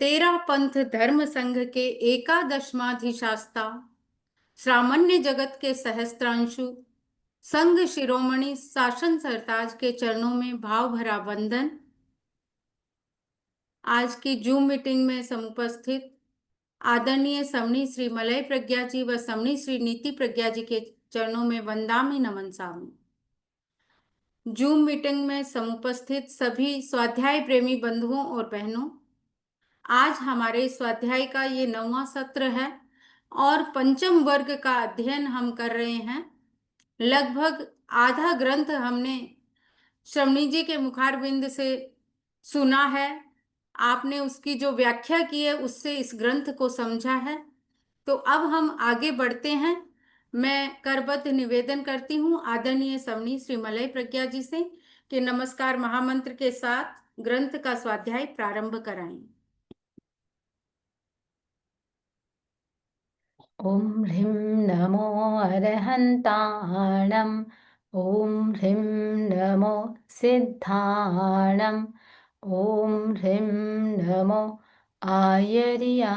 तेरा पंथ धर्म संघ के एकादशमाधिशास्ता, श्रामण्य जगत के सहस्त्रांशु, संघ शिरोमणि शासन सरताज के चरणों में भाव भरा वंदन। आज की जूम मीटिंग में समुपस्थित आदरणीय समणी श्री मलय प्रज्ञा जी व समणी श्री नीति प्रज्ञा जी के चरणों में वंदामि नमन सामी। जूम मीटिंग में समुपस्थित सभी स्वाध्याय प्रेमी बंधुओं और बहनों, आज हमारे स्वाध्याय का ये 9वां सत्र है और पंचम वर्ग का अध्ययन हम कर रहे हैं। लगभग आधा ग्रंथ हमने श्रमणी जी के मुखारबिंद से सुना है। आपने उसकी जो व्याख्या की है उससे इस ग्रंथ को समझा है। तो अब हम आगे बढ़ते हैं। मैं करबद्ध निवेदन करती हूँ आदरणीय समणी श्री मलय प्रज्ञा जी से कि नमस्कार महामंत्र के साथ ग्रंथ का स्वाध्याय प्रारंभ कराएं। ॐ ह्रीं नमो अरहन्ताणम् ॐ ह्रीं नमो सिद्धाणम् ॐ ह्रीं नमो आयर्याणम्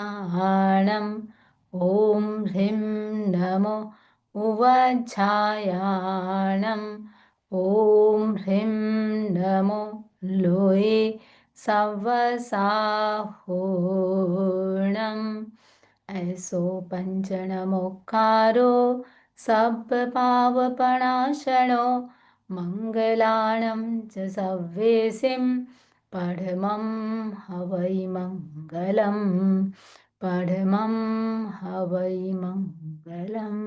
ॐ ह्रीं नमो उवज्झायाणम् ॐ ह्रीं नमो लोये सवसाहोणम् ऐसो पञ्चनमुखारो सब्बपावपणाशनो मङ्गलानं च सव्येसिं पढमं हवै मङ्गलम् पढमं हवै मङ्गलम्।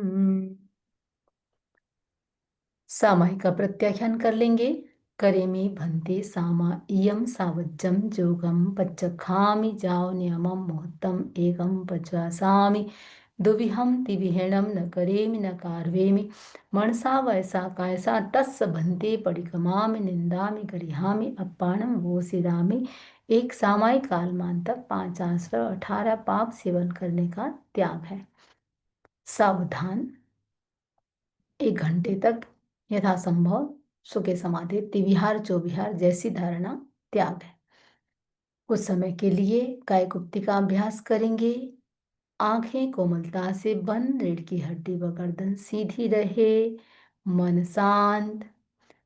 समय का प्रत्याख्यान कर लेंगे। करेमि भन्ते सामा इयं सावज्जं जोगं पच्चखामि जाओ नियमं मुहूर्तम् एकं पचासामि दुविहं तिविहीणं न करेमि न कार्वेमि मनसा वयसा कायसा तस्स भन्ते पडिकमामि निंदामि गरिहामि अप्पाणं वोसिरामि। एक सामायिक कालमान तक 5 आश्रय 18 पाप सेवन करने का त्याग है। सावधान, 1 घंटे तक यथासंभव सुखे समाधि तिविहार चौविहार जैसी धारणा त्याग है। कुछ समय के लिए कायकुप्ति का अभ्यास करेंगे। आंखें कोमलता से बंद, रीढ़ की हड्डी व गर्दन सीधी रहे, मन शांत,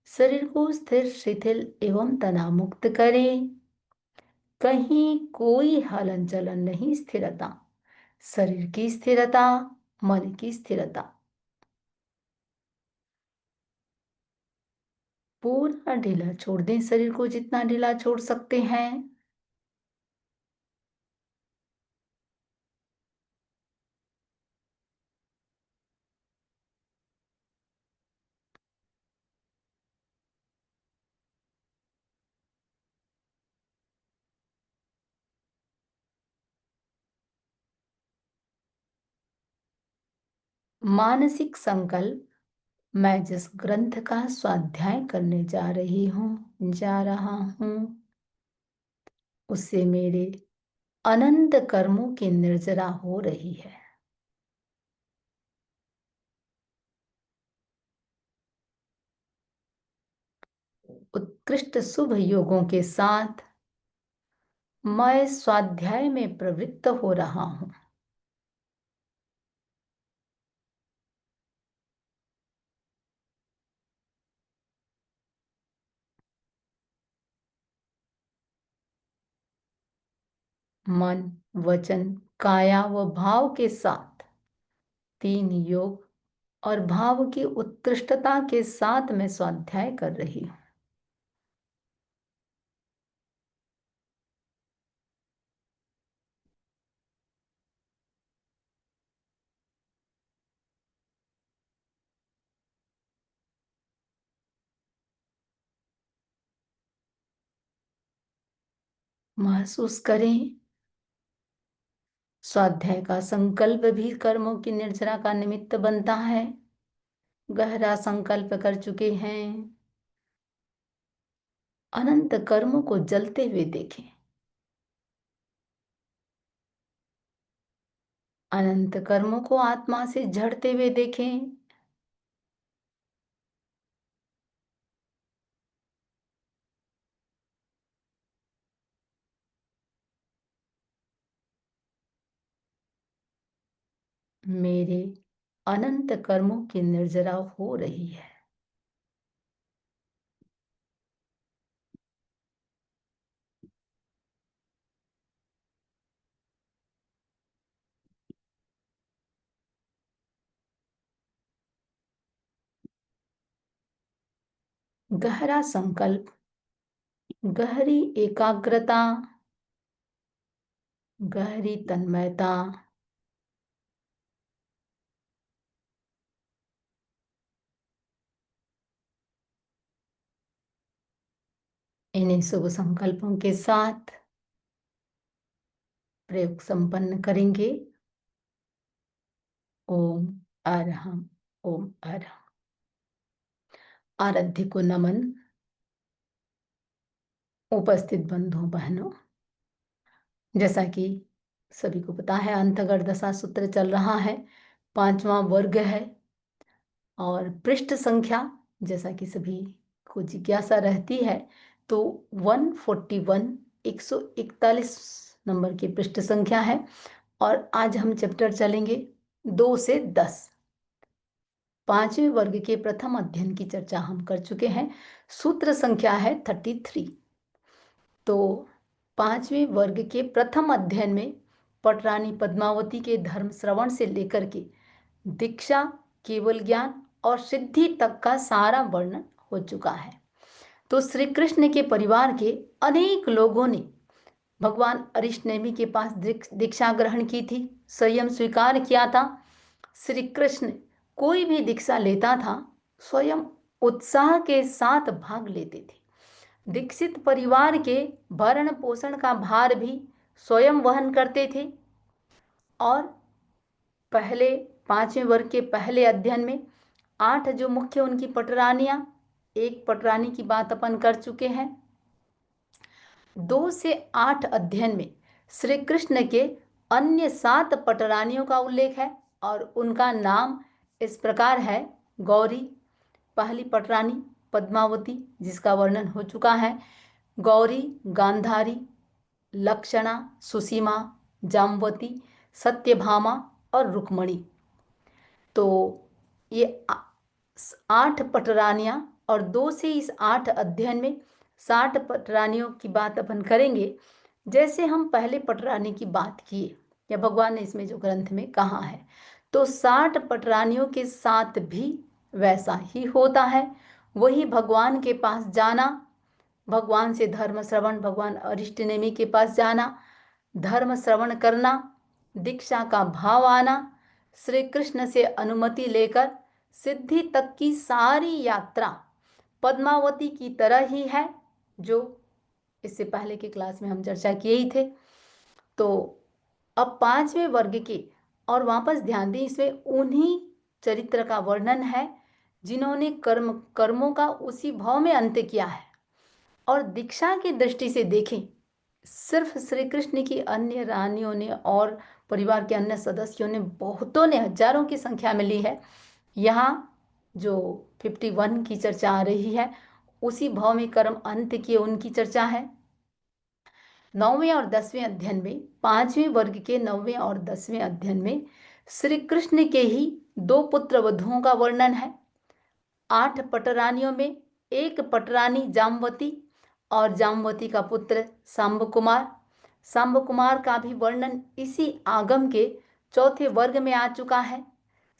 शरीर को स्थिर शिथिल एवं तनाव मुक्त करें। कहीं कोई हलन चलन नहीं, स्थिरता, शरीर की स्थिरता, मन की स्थिरता। पूरा ढीला छोड़ दें, शरीर को जितना ढीला छोड़ सकते हैं। मानसिक संकल्प, मैं जिस ग्रंथ का स्वाध्याय करने जा रहा हूं उससे मेरे अनंत कर्मों की निर्जरा हो रही है। उत्कृष्ट शुभ योगों के साथ मैं स्वाध्याय में प्रवृत्त हो रहा हूं। मन, वचन, काया व भाव के साथ 3 योग और भाव की उत्कृष्टता के साथ मैं स्वाध्याय कर रही हूं। महसूस करें, स्वाध्याय का संकल्प भी कर्मों की निर्जरा का निमित्त बनता है। गहरा संकल्प कर चुके हैं, अनंत कर्मों को जलते हुए देखें। अनंत कर्मों को आत्मा से झड़ते हुए देखें। मेरे अनंत कर्मों की निर्जरा हो रही है। गहरा संकल्प, गहरी एकाग्रता, गहरी तन्मयता, इन्हीं शुभ संकल्पों के साथ प्रयोग संपन्न करेंगे। ओम अरहम, ओम अरहम। आराध्य को नमन। उपस्थित बंधुओं बहनों, जैसा कि सभी को पता है, अंतगढ़ दशा सूत्र चल रहा है, 5वां वर्ग है। और पृष्ठ संख्या, जैसा कि सभी को जिज्ञासा रहती है, तो 141, 141 नंबर की पृष्ठ संख्या है। और आज हम चैप्टर चलेंगे 2 से 10। 5वें वर्ग के प्रथम अध्ययन की चर्चा हम कर चुके हैं। सूत्र संख्या है 33। तो 5वें वर्ग के प्रथम अध्ययन में पटरानी पद्मावती के धर्म श्रवण से लेकर के दीक्षा, केवल ज्ञान और सिद्धि तक का सारा वर्णन हो चुका है। तो श्री कृष्ण के परिवार के अनेक लोगों ने भगवान अरिष्टनेमि के पास दीक्षा ग्रहण की थी, स्वयं स्वीकार किया था। श्री कृष्ण कोई भी दीक्षा लेता था, स्वयं उत्साह के साथ भाग लेते थे। दीक्षित परिवार के भरण पोषण का भार भी स्वयं वहन करते थे। और पहले 5वें वर्ग के पहले अध्ययन में 8 जो मुख्य उनकी पटरानियां, एक पटरानी की बात अपन कर चुके हैं। 2 से 8 अध्ययन में श्री कृष्ण के अन्य 7 पटरानियों का उल्लेख है और उनका नाम इस प्रकार है। गौरी, पहली पटरानी पद्मावती जिसका वर्णन हो चुका है, गौरी, गांधारी, लक्षणा, सुसीमा, जामवती, सत्यभामा और रुक्मणी। तो ये 8 पटरानियां, और 2 से इस 8 अध्ययन में 60 पटरानियों की बात अपन करेंगे। जैसे हम पहले पटरानी की बात किए, या भगवान ने इसमें जो ग्रंथ में कहा है, तो 60 पटरानियों के साथ भी वैसा ही होता है। वही भगवान के पास जाना, भगवान से धर्म श्रवण, भगवान अरिष्टनेमि के पास जाना, धर्म श्रवण करना, दीक्षा का भाव आना, श्री कृष्ण से अनुमति लेकर सिद्धि तक की सारी यात्रा पद्मावती की तरह ही है, जो इससे पहले की क्लास में हम चर्चा किए ही थे। तो अब 5वें वर्ग के, और वापस ध्यान दें, इसमें उन्हीं चरित्र का वर्णन है जिन्होंने कर्मों का उसी भाव में अंत किया है। और दीक्षा की दृष्टि से देखें, सिर्फ श्री कृष्ण की अन्य रानियों ने और परिवार के अन्य सदस्यों ने, बहुतों ने, हजारों की संख्या में ली है। यहाँ जो 51 की चर्चा आ रही है, उसी भाव में कर्म अंत किए उनकी चर्चा है। 9वें और 10वें अध्ययन में, 5वें वर्ग के 9वें और 10वें अध्ययन में श्री कृष्ण के ही 2 पुत्र वधुओं का वर्णन है। 8 पटरानियों में एक पटरानी जामवती और जामवती का पुत्र सांब कुमार। सांब कुमार का भी वर्णन इसी आगम के 4थे वर्ग में आ चुका है।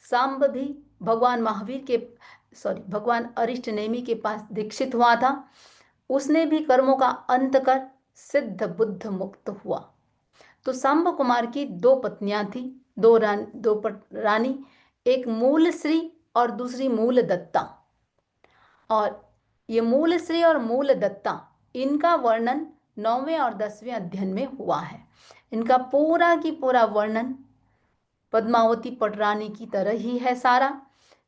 सांब भी भगवान महावीर के, भगवान अरिष्टनेमि के पास दीक्षित हुआ था। उसने भी कर्मों का अंत कर सिद्ध बुद्ध मुक्त हुआ। तो सांब कुमार की 2 पत्नियां थी, 2 रानी, एक मूल श्री और दूसरी मूल दत्ता। और ये मूल श्री और मूल दत्ता, इनका वर्णन 9वें और 10वें अध्ययन में हुआ है। इनका पूरा की पूरा वर्णन पद्मावती पटरानी की तरह ही है सारा,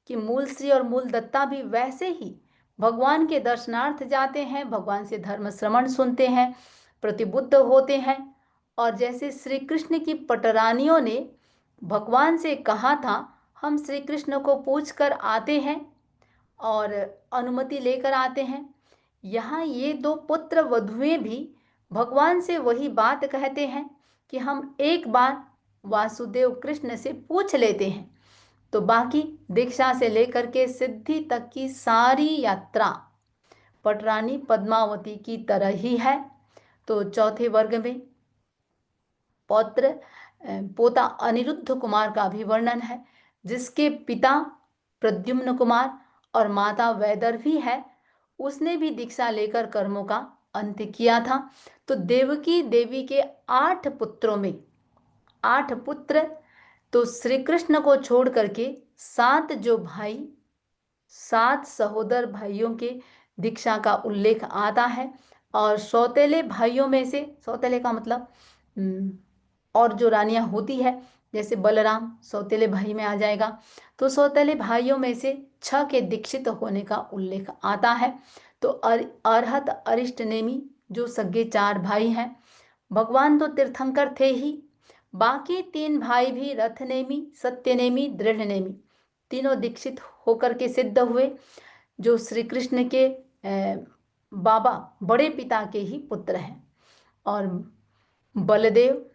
कि मूल श्री और मूल दत्ता भी वैसे ही भगवान के दर्शनार्थ जाते हैं, भगवान से धर्म श्रवण सुनते हैं, प्रतिबुद्ध होते हैं। और जैसे श्री कृष्ण की पटरानियों ने भगवान से कहा था, हम श्री कृष्ण को पूछ कर आते हैं और अनुमति लेकर आते हैं, यहाँ ये 2 पुत्र वधुएं भी भगवान से वही बात कहते हैं कि हम एक बार वासुदेव कृष्ण से पूछ लेते हैं। तो बाकी दीक्षा से लेकर के सिद्धि तक की सारी यात्रा पटरानी पद्मावती की तरह ही है। तो चौथे वर्ग में पौत्र पोता अनिरुद्ध कुमार का भी वर्णन है, जिसके पिता प्रद्युम्न कुमार और माता वैदर्भी है। उसने भी दीक्षा लेकर कर्मों का अंत किया था। तो देवकी देवी के 8 पुत्रों में 8 पुत्र, तो श्री कृष्ण को छोड़ करके 7 जो भाई, 7 सहोदर भाइयों के दीक्षा का उल्लेख आता है। और सौतेले भाइयों में से, सौतेले का मतलब और जो रानियां होती है, जैसे बलराम सौतेले भाई में आ जाएगा। तो सौतेले भाइयों में से 6 के दीक्षित होने का उल्लेख आता है। तो अरहत अरिष्ट नेमी जो सगे 4 भाई हैं। भगवान तो तीर्थंकर थे ही, बाकी 3 भाई भी रथनेमी, सत्यनेमी, दृढ़नेमी तीनों दीक्षित होकर के सिद्ध हुए, जो श्री कृष्ण के बाबा बड़े पिता के ही पुत्र हैं। और बलदेव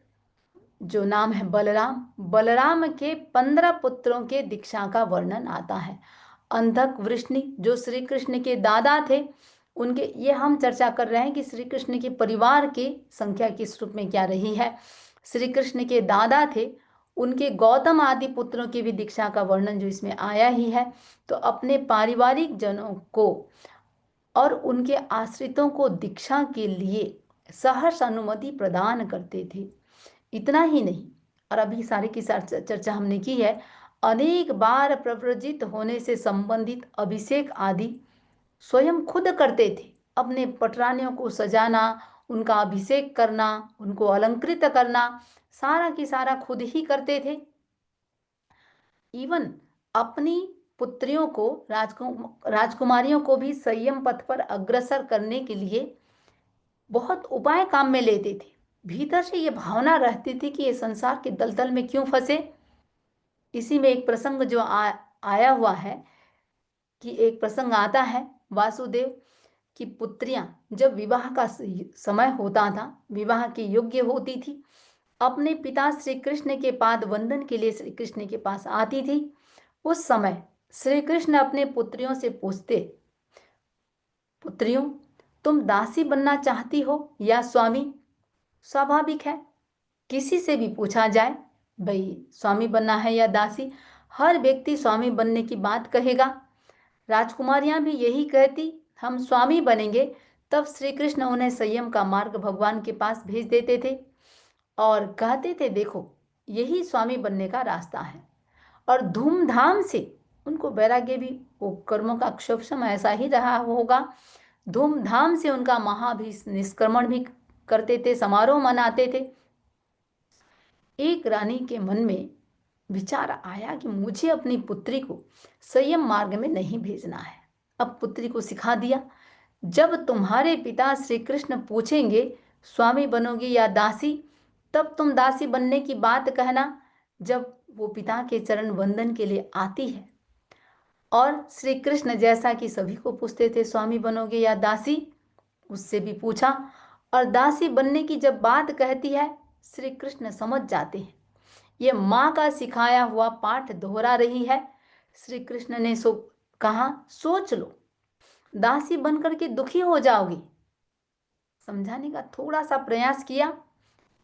जो नाम है बलराम, बलराम के 15 पुत्रों के दीक्षा का वर्णन आता है। अंधक वृष्णि जो श्री कृष्ण के दादा थे, उनके, ये हम चर्चा कर रहे हैं कि श्री कृष्ण के परिवार की संख्या किस रूप में क्या रही है। श्री कृष्ण के दादा थे, उनके गौतम आदि पुत्रों की भी दीक्षा का वर्णन जो इसमें आया ही है। तो अपने पारिवारिक जनों को और उनके आश्रितों को दीक्षा के लिए सहर्ष अनुमति प्रदान करते थे। इतना ही नहीं, और अभी सारी की चर्चा हमने की है, अनेक बार प्रव्रजित होने से संबंधित अभिषेक आदि स्वयं खुद करते थे। अपने पटरानियों को सजाना, उनका अभिषेक करना, उनको अलंकृत करना, सारा की सारा खुद ही करते थे। इवन अपनी पुत्रियों को, राजकुमारियों को भी संयम पथ पर अग्रसर करने के लिए बहुत उपाय काम में लेते थे। भीतर से ये भावना रहती थी कि ये संसार के दलदल में क्यों फंसे। इसी में एक प्रसंग जो आया हुआ है, कि एक प्रसंग आता है, वासुदेव की पुत्रियां जब विवाह का समय होता था, विवाह की योग्य होती थी, अपने पिता श्री कृष्ण के पाद वंदन के लिए श्री कृष्ण के पास आती थी। उस समय श्री कृष्ण अपने पुत्रियों से पूछते, पुत्रियों, तुम दासी बनना चाहती हो या स्वामी? स्वाभाविक है, किसी से भी पूछा जाए भाई स्वामी बनना है या दासी, हर व्यक्ति स्वामी बनने की बात कहेगा। राजकुमारियां भी यही कहती, हम स्वामी बनेंगे। तब श्री कृष्ण उन्हें संयम का मार्ग भगवान के पास भेज देते थे और कहते थे, देखो यही स्वामी बनने का रास्ता है। और धूमधाम से उनको वैराग्य भी, वो कर्मों का क्षोभम ऐसा ही रहा होगा, धूमधाम से उनका निष्क्रमण भी करते थे, समारोह मनाते थे। एक रानी के मन में विचार आया कि मुझे अपनी पुत्री को संयम मार्ग में नहीं भेजना है। अब पुत्री को सिखा दिया, जब तुम्हारे पिता श्री कृष्ण पूछेंगे स्वामी बनोगी या दासी, तब तुम दासी बनने की बात कहना। जब वो पिता के चरण वंदन के लिए आती है, और श्री कृष्ण जैसा कि सभी को पूछते थे स्वामी बनोगे या दासी, उससे भी पूछा, और दासी बनने की जब बात कहती है, श्री कृष्ण समझ जाते हैं ये माँ का सिखाया हुआ पाठ दोहरा रही है। श्री कृष्ण ने कहा, सोच लो, दासी बनकर के दुखी हो जाओगी। समझाने का थोड़ा सा प्रयास किया,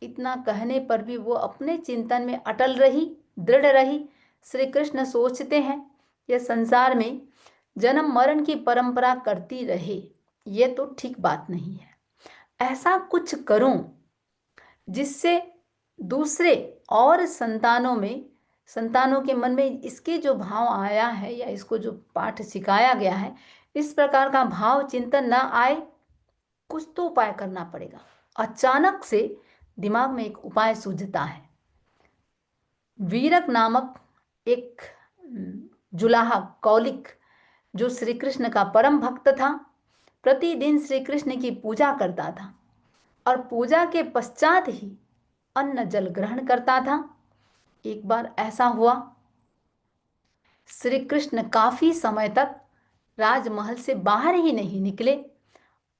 इतना कहने पर भी वो अपने चिंतन में अटल रही, दृढ़ रही। श्री कृष्ण सोचते हैं यह संसार में जन्म मरण की परंपरा करती रहे, ये तो ठीक बात नहीं है। ऐसा कुछ करूं जिससे दूसरे और संतानों के मन में इसके जो भाव आया है, या इसको जो पाठ सिखाया गया है, इस प्रकार का भाव चिंतन न आए। कुछ तो उपाय करना पड़ेगा। अचानक से दिमाग में एक उपाय सूझता है। वीरक नामक एक जुलाहा कौलिक, जो श्री कृष्ण का परम भक्त था, प्रतिदिन श्री कृष्ण की पूजा करता था और पूजा के पश्चात ही अन्न जल ग्रहण करता था। एक बार ऐसा हुआ, श्री कृष्ण काफी समय तक राजमहल से बाहर ही नहीं निकले।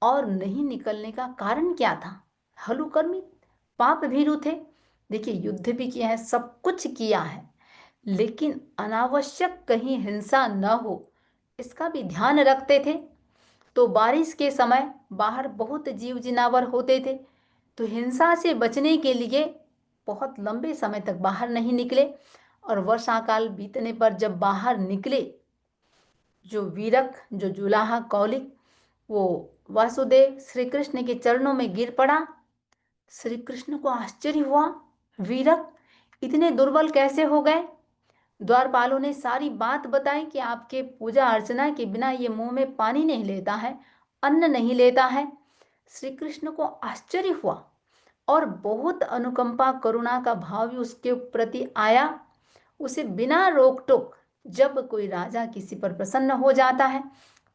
और नहीं निकलने का कारण क्या था? हलुकर्मी पाप भीरु थे, देखिए, युद्ध भी किया है, सब कुछ किया है, लेकिन अनावश्यक कहीं हिंसा न हो इसका भी ध्यान रखते थे। तो बारिश के समय बाहर बहुत जीव जिनावर होते थे, तो हिंसा से बचने के लिए बहुत लंबे समय तक बाहर नहीं निकले। और वर्षा काल बीतने पर जब बाहर निकले, जो वीरक, जो जुलाहा कौलिक, वो वासुदेव श्री कृष्ण के चरणों में गिर पड़ा। श्री कृष्ण को आश्चर्य हुआ, वीरक इतने दुर्बल कैसे हो गए। द्वारपालों ने सारी बात बताई कि आपके पूजा अर्चना के बिना ये मुंह में पानी नहीं लेता है, अन्न नहीं लेता है। श्री कृष्ण को आश्चर्य हुआ और बहुत अनुकंपा करुणा का भाव भी उसके प्रति आया। उसे बिना रोक टोक, जब कोई राजा किसी पर प्रसन्न हो जाता है,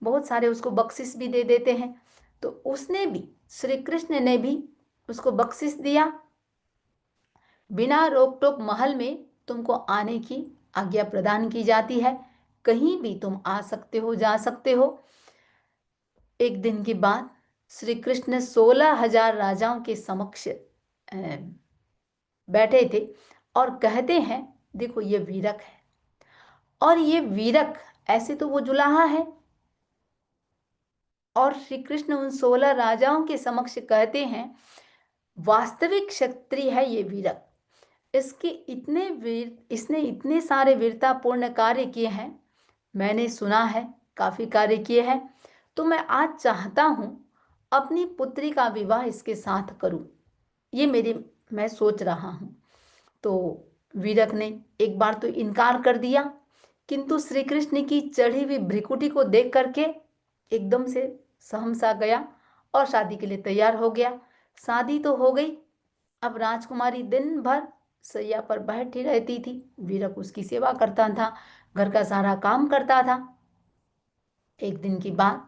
बहुत सारे उसको बख्शिश भी दे देते हैं, तो उसने भी, श्री कृष्ण ने भी उसको बख्शिश दिया। बिना रोक टोक महल में तुमको आने की आज्ञा प्रदान की जाती है, कहीं भी तुम आ सकते हो, जा सकते हो। एक दिन के बाद श्री कृष्ण 16,000 राजाओं के समक्ष बैठे थे और कहते हैं, देखो ये वीरक है, और ये वीरक, ऐसे तो वो जुलाहा है, और श्री कृष्ण उन 16 राजाओं के समक्ष कहते हैं, वास्तविक क्षत्रिय है ये वीरक। इसके इतने वीर, इसने इतने सारे वीरतापूर्ण कार्य किए हैं, मैंने सुना है काफी कार्य किए हैं, तो मैं आज चाहता हूं अपनी पुत्री का विवाह इसके साथ करूं, ये मेरी, मैं सोच रहा हूं। तो वीरक ने एक बार तो इनकार कर दिया, किंतु श्री कृष्ण की चढ़ी हुई भ्रिकुटी को देख करके एकदम से सहमसा गया और शादी के लिए तैयार हो गया। शादी तो हो गई। अब राजकुमारी दिन भर सैया पर बैठी रहती थी, वीरक उसकी सेवा करता था, घर का सारा काम करता था। एक दिन की बात,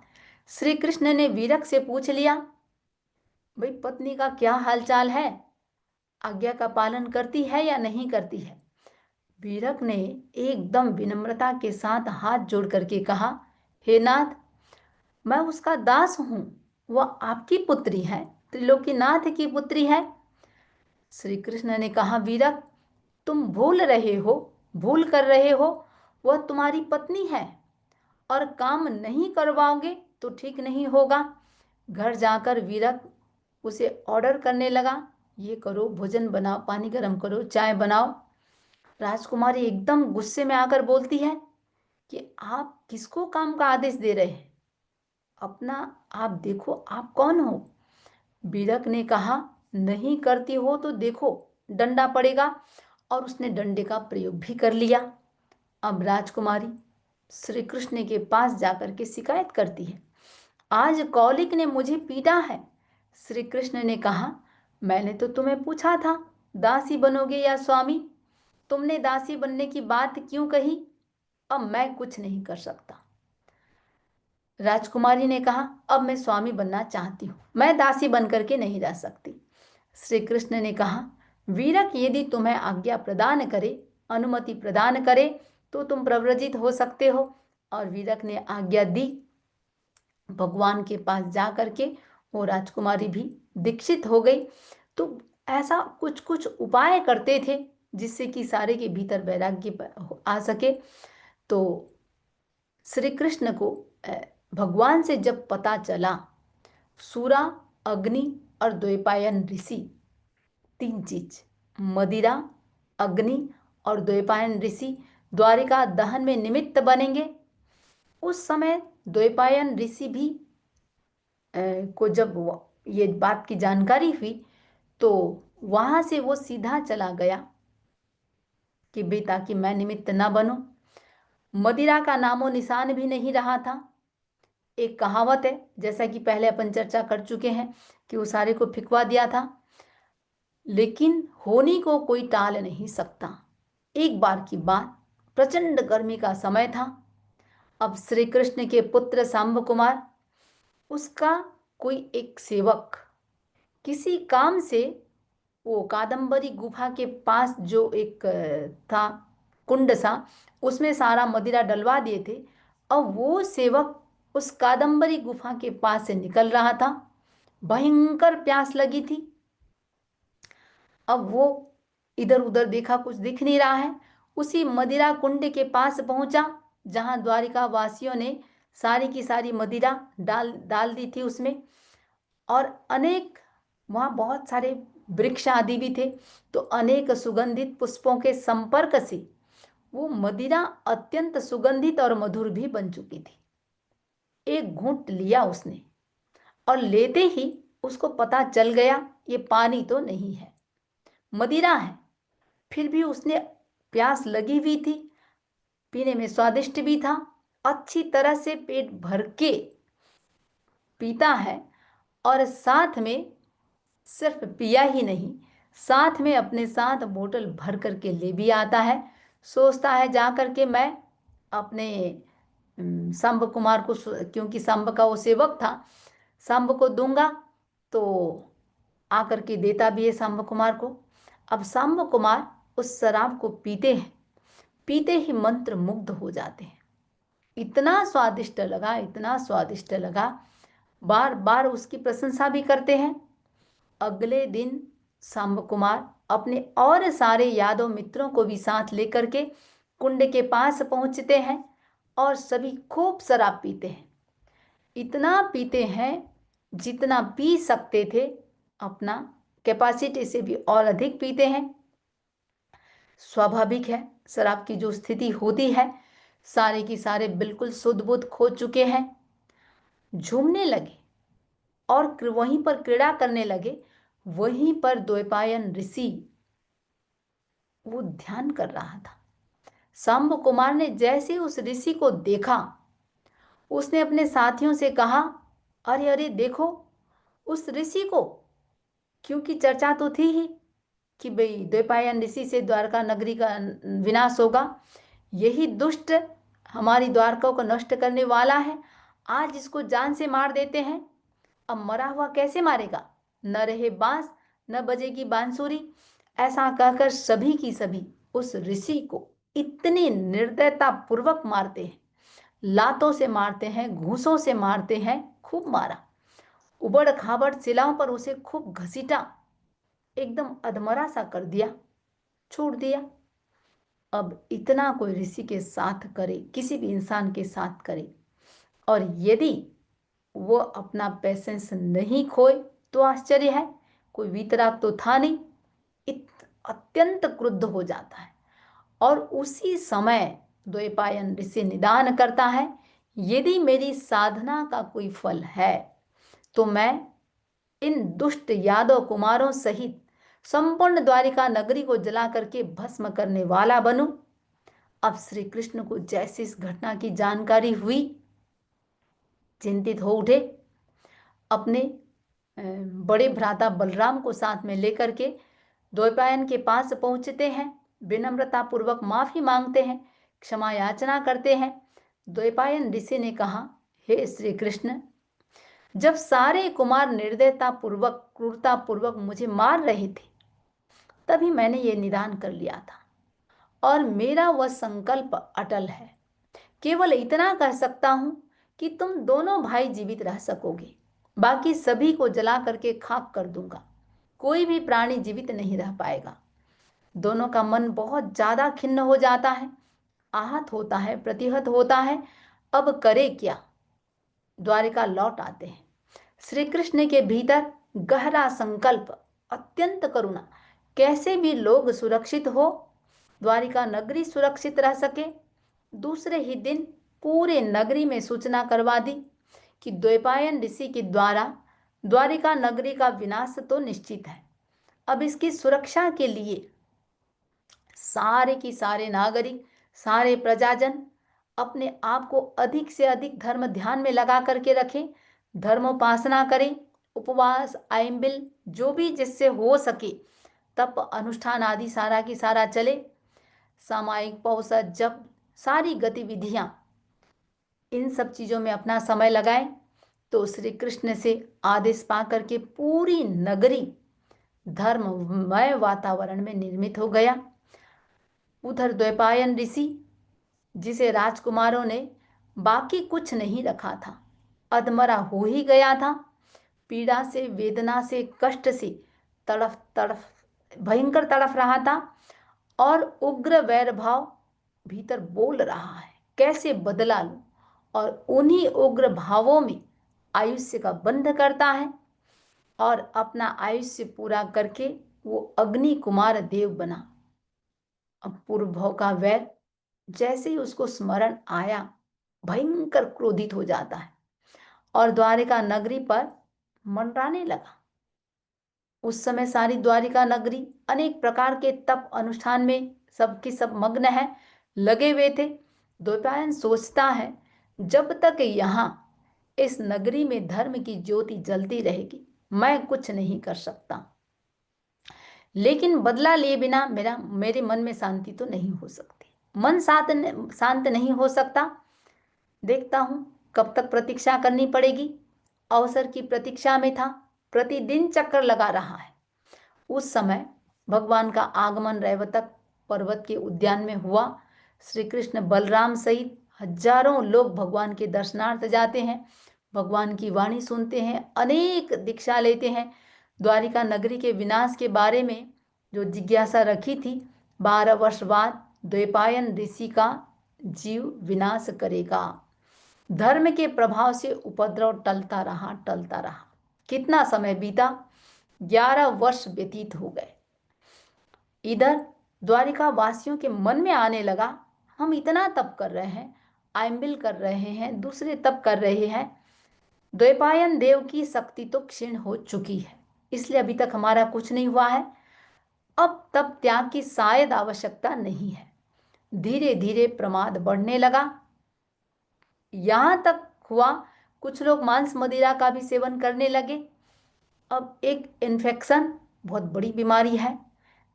श्री कृष्ण ने वीरक से पूछ लिया, भाई पत्नी का क्या हालचाल है, आज्ञा का पालन करती है या नहीं करती है। वीरक ने एकदम विनम्रता के साथ हाथ जोड़ करके कहा, हे नाथ, मैं उसका दास हूं, वह आपकी पुत्री है, त्रिलोकीनाथ की पुत्री है। श्री कृष्ण ने कहा, वीरक तुम भूल रहे हो, भूल कर रहे हो, वह तुम्हारी पत्नी है, और काम नहीं करवाओगे तो ठीक नहीं होगा। घर जाकर वीरक उसे ऑर्डर करने लगा, ये करो, भोजन बनाओ, पानी गर्म करो, चाय बनाओ। राजकुमारी एकदम गुस्से में आकर बोलती है कि आप किसको काम का आदेश दे रहे हैं, अपना आप देखो, आप कौन हो। बीरक ने कहा, नहीं करती हो तो देखो, डंडा पड़ेगा, और उसने डंडे का प्रयोग भी कर लिया। अब राजकुमारी श्री कृष्ण के पास जाकर के शिकायत करती है, आज कौलिक ने मुझे पीटा है। श्री कृष्ण ने कहा, मैंने तो तुम्हें पूछा था दासी बनोगे या स्वामी, तुमने दासी बनने की बात क्यों कही, अब मैं कुछ नहीं कर सकता। राजकुमारी ने कहा, अब मैं स्वामी बनना चाहती हूँ, मैं दासी बन करके नहीं रह सकती। श्री कृष्ण ने कहा, वीरक यदि तुम्हें आज्ञा प्रदान करे, अनुमति प्रदान करे, तो तुम प्रव्रजित हो सकते हो। और वीरक ने आज्ञा दी। भगवान के पास जा करके वो राजकुमारी भी दीक्षित हो गई। तो ऐसा कुछ कुछ उपाय करते थे जिससे कि सारे के भीतर वैराग्य आ सके। तो श्री कृष्ण को भगवान से जब पता चला, सूरा, अग्नि और द्वैपायन ऋषि, तीन चीज, मदिरा, अग्नि और द्वैपायन ऋषि द्वारिका दहन में निमित्त बनेंगे। उस समय द्वैपायन ऋषि भी को जब ये बात की जानकारी हुई, तो वहां से वो सीधा चला गया कि बेटा कि मैं निमित्त ना बनूं। मदिरा का नामो निशान भी नहीं रहा था। एक कहावत है, जैसा कि पहले अपन चर्चा कर चुके हैं, कि वो सारे को फिकवा दिया था, लेकिन होनी को कोई टाल नहीं सकता। एक बार की बात, प्रचंड गर्मी का समय था। अब श्री कृष्ण के पुत्र सांब कुमार, उसका कोई एक सेवक किसी काम से वो कादम्बरी गुफा के पास जो एक था कुंड सा, उसमें सारा मदिरा डलवा दिए थे। और वो सेवक उस कादम्बरी गुफा के पास से निकल रहा था, भयंकर प्यास लगी थी। अब वो इधर उधर देखा, कुछ दिख नहीं रहा है। उसी मदिरा कुंड के पास पहुंचा जहां द्वारिका वासियों ने सारी की सारी मदिरा डाल डाल दी थी उसमें, और अनेक वहां बहुत सारे वृक्ष आदि भी थे। तो अनेक सुगंधित पुष्पों के संपर्क से वो मदिरा अत्यंत सुगंधित और मधुर भी बन चुकी थी। एक घूंट लिया उसने, और लेते ही उसको पता चल गया ये पानी तो नहीं है, मदिरा है। फिर भी उसने, प्यास लगी हुई थी, पीने में स्वादिष्ट भी था, अच्छी तरह से पेट भर के पीता है, और साथ में सिर्फ पिया ही नहीं, साथ में अपने साथ बोतल भर करके ले भी आता है। सोचता है जा करके मैं अपने सांब कुमार को, क्योंकि सांब का वो सेवक था, सांब को दूंगा। तो आकर के देता भी है सांब कुमार को। अब सांब कुमार उस शराब को पीते हैं, पीते ही मंत्र मुग्ध हो जाते हैं। इतना स्वादिष्ट लगा, इतना स्वादिष्ट लगा, बार बार उसकी प्रशंसा भी करते हैं। अगले दिन सांब कुमार अपने और सारे यादव मित्रों को भी साथ लेकर के कुंड के पास पहुंचते हैं, और सभी खूब शराब पीते हैं। इतना पीते हैं जितना पी सकते थे, अपना कैपेसिटी से भी और अधिक पीते हैं। स्वाभाविक है, शराब की जो स्थिति होती है, सारे की सारे बिल्कुल सुध बुध खो चुके हैं। झूमने लगे और वहीं पर क्रीड़ा करने लगे। वहीं पर द्वैपायन ऋषि वो ध्यान कर रहा था। सांब कुमार ने जैसे उस ऋषि को देखा, उसने अपने साथियों से कहा, अरे अरे देखो उस ऋषि को। क्योंकि चर्चा तो थी ही कि भाई द्वैपायन ऋषि से द्वारका नगरी का विनाश होगा, यही दुष्ट हमारी द्वारका को नष्ट करने वाला है, आज इसको जान से मार देते हैं। अब मरा हुआ कैसे मारेगा, न रहे बांस न बजेगी बांसुरी। ऐसा कहकर सभी की सभी उस ऋषि को इतनी निर्दयता पूर्वक मारते हैं, लातों से मारते हैं, घूंसों से मारते हैं, खूब मारा, उबड़ खाबड़ शिलाओं पर उसे खूब घसीटा, एकदम अधमरा सा कर दिया, छोड़ दिया। अब इतना कोई ऋषि के साथ करे, किसी भी इंसान के साथ करे, और यदि वो अपना पैसेंस नहीं खोए तो आश्चर्य है। कोई वीतराग तो था नहीं, अत्यंत क्रुद्ध हो जाता है। और उसी समय द्वैपायन ऋषि निदान करता है, यदि मेरी साधना का कोई फल है तो मैं इन दुष्ट यादव कुमारों सहित संपूर्ण द्वारिका नगरी को जला करके भस्म करने वाला बनूं। अब श्री कृष्ण को जैसे इस घटना की जानकारी हुई, चिंतित हो उठे। अपने बड़े भ्राता बलराम को साथ में लेकर के द्वैपायन के पास पहुंचते हैं, विनम्रता पूर्वक माफी मांगते हैं, क्षमा याचना करते हैं। द्वैपायन ऋषि ने कहा, हे श्री कृष्ण, जब सारे कुमार निर्दयता पूर्वक क्रूरता पूर्वक मुझे मार रहे थे, तभी मैंने ये निदान कर लिया था, और मेरा वह संकल्प अटल है। केवल इतना कह सकता हूं कि तुम दोनों भाई जीवित रह सकोगे, बाकी सभी को जला करके खाक कर दूंगा, कोई भी प्राणी जीवित नहीं रह पाएगा। दोनों का मन बहुत ज्यादा खिन्न हो जाता है, आहत होता है, प्रतिहत होता है। अब करे क्या, द्वारिका लौट आते हैं। श्री कृष्ण के भीतर गहरा संकल्प, अत्यंत करुणा, कैसे भी लोग सुरक्षित हो, द्वारिका नगरी सुरक्षित रह सके। दूसरे ही दिन पूरे नगरी में सूचना करवा दी कि द्वैपायन ऋषि के द्वारा द्वारिका नगरी का विनाश तो निश्चित है। अब इसकी सुरक्षा के लिए सारे की सारे नागरिक, सारे प्रजाजन अपने आप को अधिक से अधिक धर्म ध्यान में लगा करके रखें, धर्मोपासना करें, उपवास, आइम्बिल, जो भी जिससे हो सके तप अनुष्ठान आदि सारा की सारा चले। सामायिक पौषध, जप, सारी गतिविधियां, इन सब चीजों में अपना समय लगाएं। तो श्री कृष्ण से आदेश पाकर के पूरी नगरी धर्ममय वातावरण में निर्मित हो गया। उधर द्वैपायन ऋषि, जिसे राजकुमारों ने बाकी कुछ नहीं रखा था, अधमरा हो ही गया था, पीड़ा से, वेदना से, कष्ट से तड़फ तड़फ भयंकर तड़फ रहा था और उग्र वैर भाव भीतर बोल रहा है, कैसे बदला लूं। और उन्हीं उग्र भावों में आयुष्य का बंध करता है और अपना आयुष्य पूरा करके वो अग्नि कुमार देव बना। अब पूर्व भाव का वैर जैसे ही उसको स्मरण आया, भयंकर क्रोधित हो जाता है और द्वारिका नगरी पर मंडराने लगा। उस समय सारी द्वारिका नगरी अनेक प्रकार के तप अनुष्ठान में सबके सब मग्न है, लगे हुए थे। द्वैपायन सोचता है, जब तक यहाँ इस नगरी में धर्म की ज्योति जलती रहेगी मैं कुछ नहीं कर सकता, लेकिन बदला लिए बिना मेरे मन में शांति तो नहीं हो सकती। मन शांत नहीं हो सकता। देखता हूं कब तक प्रतीक्षा करनी पड़ेगी। अवसर की प्रतीक्षा में था, प्रतिदिन चक्कर लगा रहा है। उस समय भगवान का आगमन रैवतक पर्वत के उद्यान में हुआ। श्री कृष्ण बलराम सहित हजारों लोग भगवान के दर्शनार्थ जाते हैं, भगवान की वाणी सुनते हैं, अनेक दीक्षा लेते हैं। द्वारिका नगरी के विनाश के बारे में जो जिज्ञासा रखी थी, 12 वर्ष बाद द्वैपायन ऋषि का जीव विनाश करेगा। धर्म के प्रभाव से उपद्रव टलता रहा। कितना समय बीता, 11 वर्ष व्यतीत हो गए। इधर द्वारिका वासियों के मन में आने लगा, हम इतना तप कर रहे हैं, आयम्बिल कर रहे हैं, दूसरे तप कर रहे हैं, द्वैपायन देव की शक्ति तो क्षीण हो चुकी है, इसलिए अभी तक हमारा कुछ नहीं हुआ है। अब तप त्याग की शायद आवश्यकता नहीं है। धीरे धीरे प्रमाद बढ़ने लगा। यहां तक हुआ कुछ लोग मांस मदिरा का भी सेवन करने लगे। अब एक इन्फेक्शन बहुत बड़ी बीमारी है।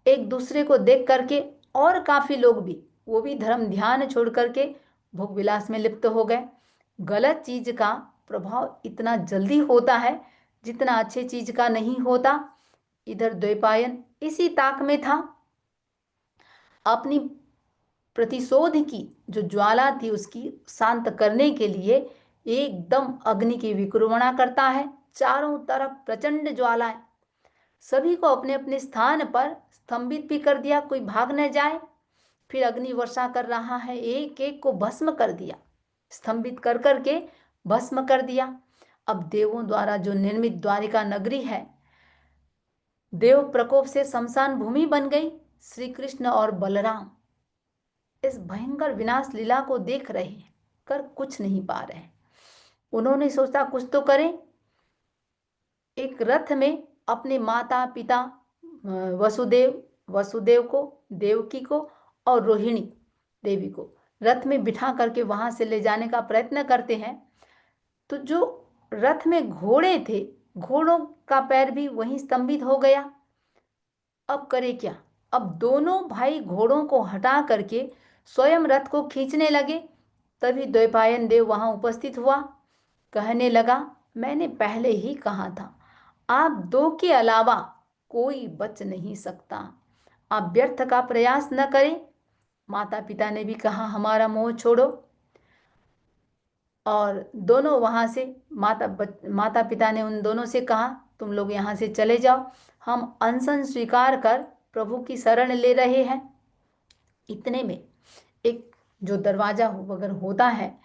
एक दूसरे को देख करके और काफी लोग भी, वो भी धर्म ध्यान छोड़ करके भोग विलास में लिप्त हो गए। गलत चीज का प्रभाव इतना जल्दी होता है जितना अच्छे चीज का नहीं होता। इधर द्वैपायन इसी ताक में था। अपनी प्रतिशोध की जो ज्वाला थी उसकी शांत करने के लिए एकदम अग्नि की विकुर्मणा करता है। चारों तरफ प्रचंड ज्वालाएं, सभी को अपने अपने स्थान पर स्तंभित भी कर दिया, कोई भाग न जाए। फिर अग्नि वर्षा कर रहा है, एक एक को भस्म कर दिया, स्तंभित कर करके भस्म कर दिया। अब देवों द्वारा जो निर्मित द्वारिका नगरी है, देव प्रकोप से शमशान भूमि बन गई। श्री कृष्ण और बलराम इस भयंकर विनाश लीला को देख रहे हैं, कर कुछ नहीं पा रहे। उन्होंने सोचा कुछ तो करें। एक रथ में अपने माता पिता वसुदेव को, देवकी को और रोहिणी देवी को रथ में बिठा करके वहां से ले जाने का प्रयत्न करते हैं। तो जो रथ में घोड़े थे, घोड़ों का पैर भी वहीं स्तंभित हो गया। अब करे क्या? अब दोनों भाई घोड़ों को हटा करके स्वयं रथ को खींचने लगे। तभी द्वैपायन देव वहां उपस्थित हुआ। कहने लगा, मैंने पहले ही कहा था, आप दो के अलावा कोई बच नहीं सकता। आप व्यर्थ का प्रयास न करें। माता पिता ने भी कहा, हमारा मोह छोड़ो। और दोनों वहां से माता पिता ने उन दोनों से कहा, तुम लोग यहाँ से चले जाओ, हम अनशन स्वीकार कर प्रभु की शरण ले रहे हैं। इतने में एक जो दरवाजा अगर होता है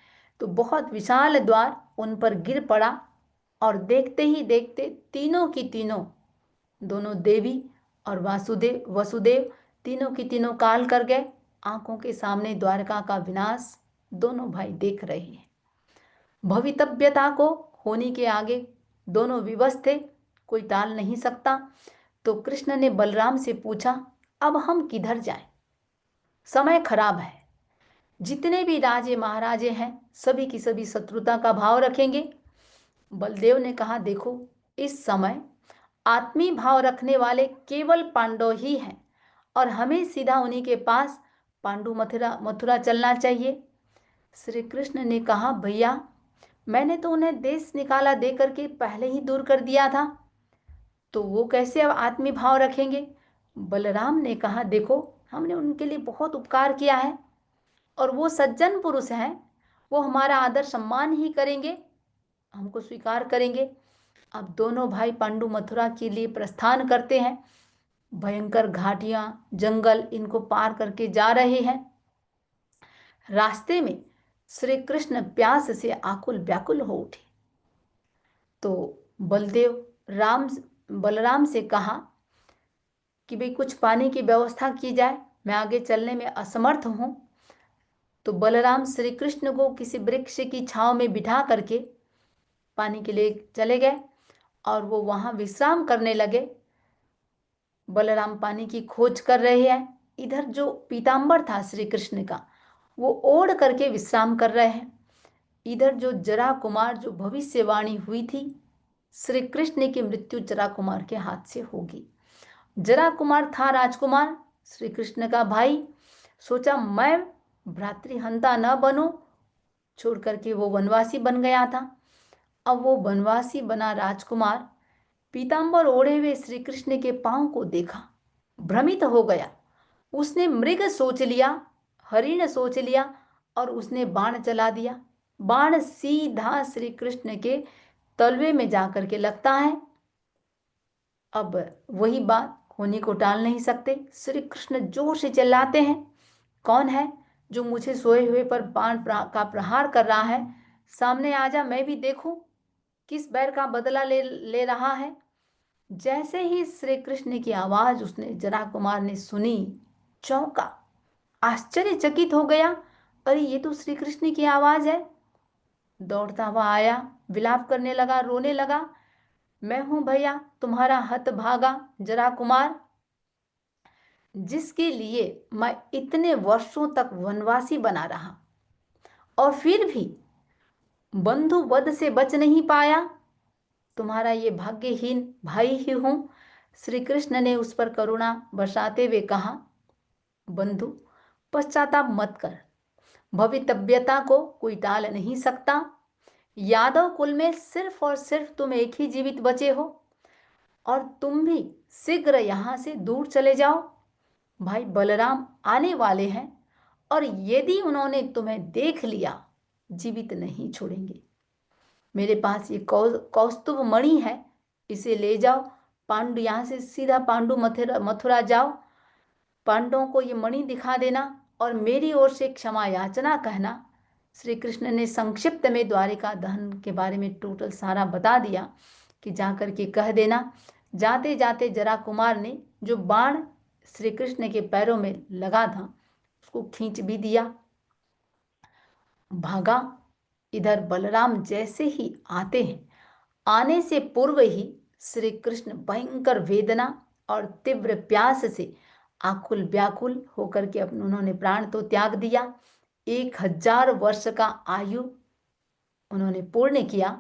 तो बहुत विशाल द्वार उन पर गिर पड़ा और देखते ही देखते तीनों की तीनों, दोनों देवी और वसुदेव तीनों की तीनों काल कर गए। आंखों के सामने द्वारका का विनाश दोनों भाई देख रहे हैं। भवितव्यता को होने के आगे दोनों विवश थे, कोई टाल नहीं सकता। तो कृष्ण ने बलराम से पूछा, अब हम किधर जाएं? समय खराब है। जितने भी राजे महाराजे हैं सभी की सभी शत्रुता का भाव रखेंगे। बलदेव ने कहा, देखो इस समय आत्मी भाव रखने वाले केवल पांडव ही हैं और हमें सीधा उन्हीं के पास पांडु मथुरा चलना चाहिए। श्री कृष्ण ने कहा, भैया मैंने तो उन्हें देश निकाला दे करके पहले ही दूर कर दिया था, तो वो कैसे अब आत्मी भाव रखेंगे? बलराम ने कहा, देखो हमने उनके लिए बहुत उपकार किया है और वो सज्जन पुरुष हैं, वो हमारा आदर सम्मान ही करेंगे, हमको स्वीकार करेंगे। अब दोनों भाई पांडु मथुरा के लिए प्रस्थान करते हैं। भयंकर घाटियां, जंगल, इनको पार करके जा रहे हैं। रास्ते में श्री कृष्ण प्यास से आकुल व्याकुल हो उठे। तो बलदेव राम बलराम से कहा कि भाई कुछ पानी की व्यवस्था की जाए, मैं आगे चलने में असमर्थ हूं। तो बलराम श्री कृष्ण को किसी वृक्ष की छांव में बिठा करके पानी के लिए चले गए और वो वहां विश्राम करने लगे। बलराम पानी की खोज कर रहे हैं। इधर जो पीतांबर था श्री कृष्ण का, वो ओढ़ करके विश्राम कर रहे हैं। इधर जो जरा कुमार, जो भविष्यवाणी हुई थी श्री कृष्ण की मृत्यु जरा कुमार के हाथ से होगी। जरा कुमार था राजकुमार, श्री कृष्ण का भाई। सोचा मैं भ्रातृहंता न बनूं, छोड़ करके वो वनवासी बन गया था। अब वो वनवासी बना राजकुमार पीतांबर ओढ़े हुए श्री कृष्ण के पांव को देखा, भ्रमित हो गया। उसने मृग सोच लिया, हरिण सोच लिया और उसने बाण चला दिया। बाण सीधा श्री कृष्ण के तलवे में जाकर के लगता है। अब वही बात होने को टाल नहीं सकते। श्री कृष्ण जोर से चिल्लाते हैं, कौन है जो मुझे सोए हुए पर बाण का प्रहार कर रहा है? सामने आ जा, मैं भी देखूं किस बैर का बदला ले ले रहा है। जैसे ही श्री कृष्ण की आवाज उसने जरा कुमार ने सुनी, चौंका, आश्चर्यचकित हो गया। अरे ये तो श्री कृष्ण की आवाज है। दौड़ता हुआ आया, विलाप करने लगा, रोने लगा, मैं हूं भैया तुम्हारा हतभागा जरा कुमार, जिसके लिए मैं इतने वर्षों तक वनवासी बना रहा और फिर भी बंधु वध से बच नहीं पाया। तुम्हारा ये भाग्यहीन भाई ही हूं। श्री कृष्ण ने उस पर करुणा बरसाते हुए कहा, बंधु पश्चाताप मत कर, भवितव्यता को कोई टाल नहीं सकता। यादव कुल में सिर्फ और सिर्फ तुम एक ही जीवित बचे हो और तुम भी शीघ्र यहां से दूर चले जाओ। भाई बलराम आने वाले हैं और यदि उन्होंने तुम्हें देख लिया, जीवित नहीं छोड़ेंगे। मेरे पास ये कौस्तुभ मणि है, इसे ले जाओ। पांडु यहां से सीधा पांडु मथुरा मथुरा जाओ, पांडवों को ये मणि दिखा देना और मेरी ओर से क्षमा याचना कहना। श्री कृष्ण ने संक्षिप्त में द्वारिका दहन के बारे में टोटल सारा बता दिया कि जाकर के कह देना। जाते जाते जरा कुमार ने जो बाण श्री कृष्ण के पैरों में लगा था उसको खींच भी दिया, भागा। इधर बलराम जैसे ही आते हैं, आने से पूर्व ही श्री कृष्ण भयंकर वेदना और तीव्र प्यास से आकुल व्याकुल होकर के अपने उन्होंने प्राण तो त्याग दिया। 1000 वर्ष का आयु उन्होंने पूर्ण किया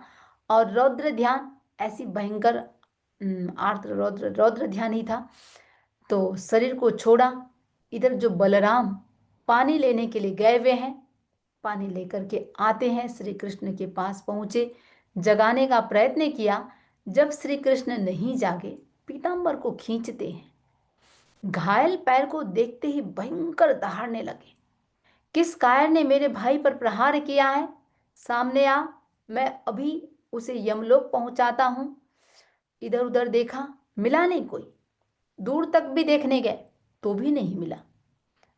और रौद्र ध्यान, ऐसी भयंकर आर्द्र रौद्र रौद्र ध्यान ही था, तो शरीर को छोड़ा। इधर जो बलराम पानी लेने के लिए गए हुए हैं, पानी लेकर के आते हैं, श्री कृष्ण के पास पहुंचे, जगाने का प्रयत्न किया। जब श्री कृष्ण नहीं जागे, पीतांबर को खींचते हैं। घायल पैर को देखते ही भयंकर दहाड़ने लगे, किस कायर ने मेरे भाई पर प्रहार किया है? सामने आ, मैं अभी उसे यमलोक पहुंचाता हूं। इधर उधर देखा, मिला नहीं कोई। दूर तक भी देखने गए तो भी नहीं मिला।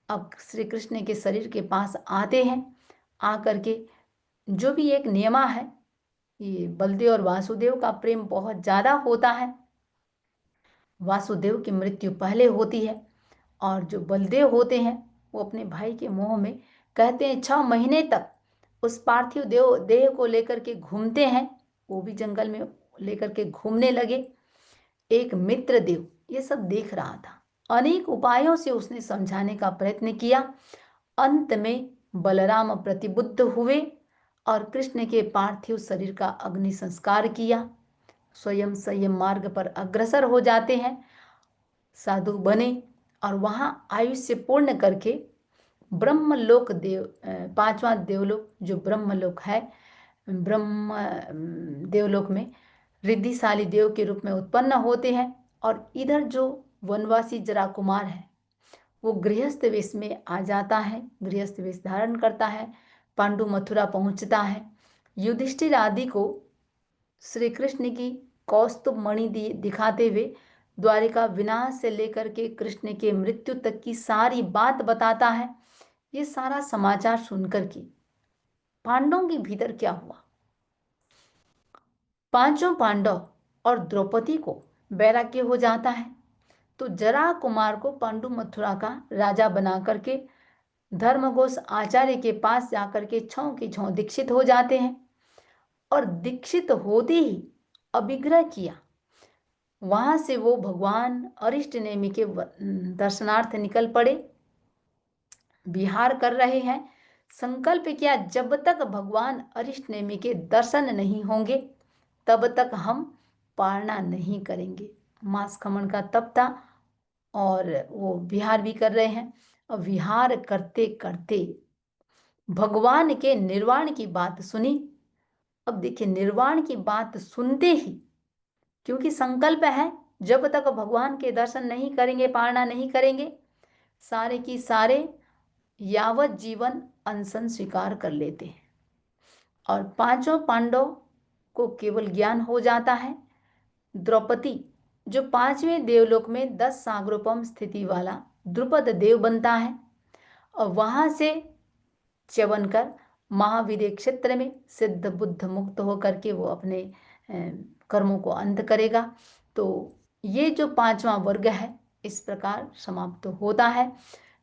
अब श्री कृष्ण के शरीर के पास आते हैं, आकर के जो भी एक नियमा है, ये बलदेव और वासुदेव का प्रेम बहुत ज्यादा होता है। वासुदेव की मृत्यु पहले होती है और जो बलदेव होते हैं वो अपने भाई के मोह में कहते हैं 6 महीने तक उस पार्थिव देह को लेकर के घूमते हैं। वो भी जंगल में लेकर के घूमने लगे। एक मित्र देव ये सब देख रहा था, अनेक उपायों से उसने समझाने का प्रयत्न किया। अंत में बलराम प्रतिबुद्ध हुए और कृष्ण के पार्थिव शरीर का अग्नि संस्कार किया। स्वयं संयम मार्ग पर अग्रसर हो जाते हैं, साधु बने और वहां आयुष्य पूर्ण करके ब्रह्मलोक पांचवा देवलोक जो ब्रह्मलोक है, ब्रह्म देवलोक में रिद्धिशाली देव के रूप में उत्पन्न होते हैं। और इधर जो वनवासी जरा कुमार है वो गृहस्थ वेश में आ जाता है, गृहस्थ वेश धारण करता है, पांडु मथुरा पहुंचता है। युधिष्ठिर आदि को श्री कृष्ण की कौस्तुभ मणि दिखाते हुए द्वारिका विनाश से लेकर के कृष्ण के मृत्यु तक की सारी बात बताता है। ये सारा समाचार सुनकर के पांडवों के भीतर क्या हुआ। पांचों पांडव और द्रौपदी को वैराग्य हो जाता है, तो जरा कुमार को पांडु मथुरा का राजा बना करके धर्मघोष आचार्य के पास जाकर के छौ की छौ दीक्षित हो जाते हैं। और दीक्षित होते ही अभिग्रह किया, वहां से वो भगवान अरिष्ट नेमि के दर्शनार्थ निकल पड़े। विहार कर रहे हैं, संकल्प किया जब तक भगवान अरिष्ट नेमि के दर्शन नहीं होंगे तब तक हम पारणा नहीं करेंगे। मास खमन का तप था और वो विहार भी कर रहे हैं। और विहार करते करते भगवान के निर्वाण की बात सुनी। अब देखिए, निर्वाण की बात सुनते ही, क्योंकि संकल्प है जब तक भगवान के दर्शन नहीं करेंगे, पारणा नहीं करेंगे, सारे की सारे यावत जीवन अनशन स्वीकार कर लेते हैं। और पांचों पांडव को केवल ज्ञान हो जाता है। द्रौपदी जो पांचवें देवलोक में 10 सागरोपम स्थिति वाला द्रुपद देव बनता है और वहां से च्यवन कर महावीर क्षेत्र में सिद्ध बुद्ध मुक्त होकर के वो अपने कर्मों को अंत करेगा। तो ये जो पांचवा वर्ग है इस प्रकार समाप्त होता है।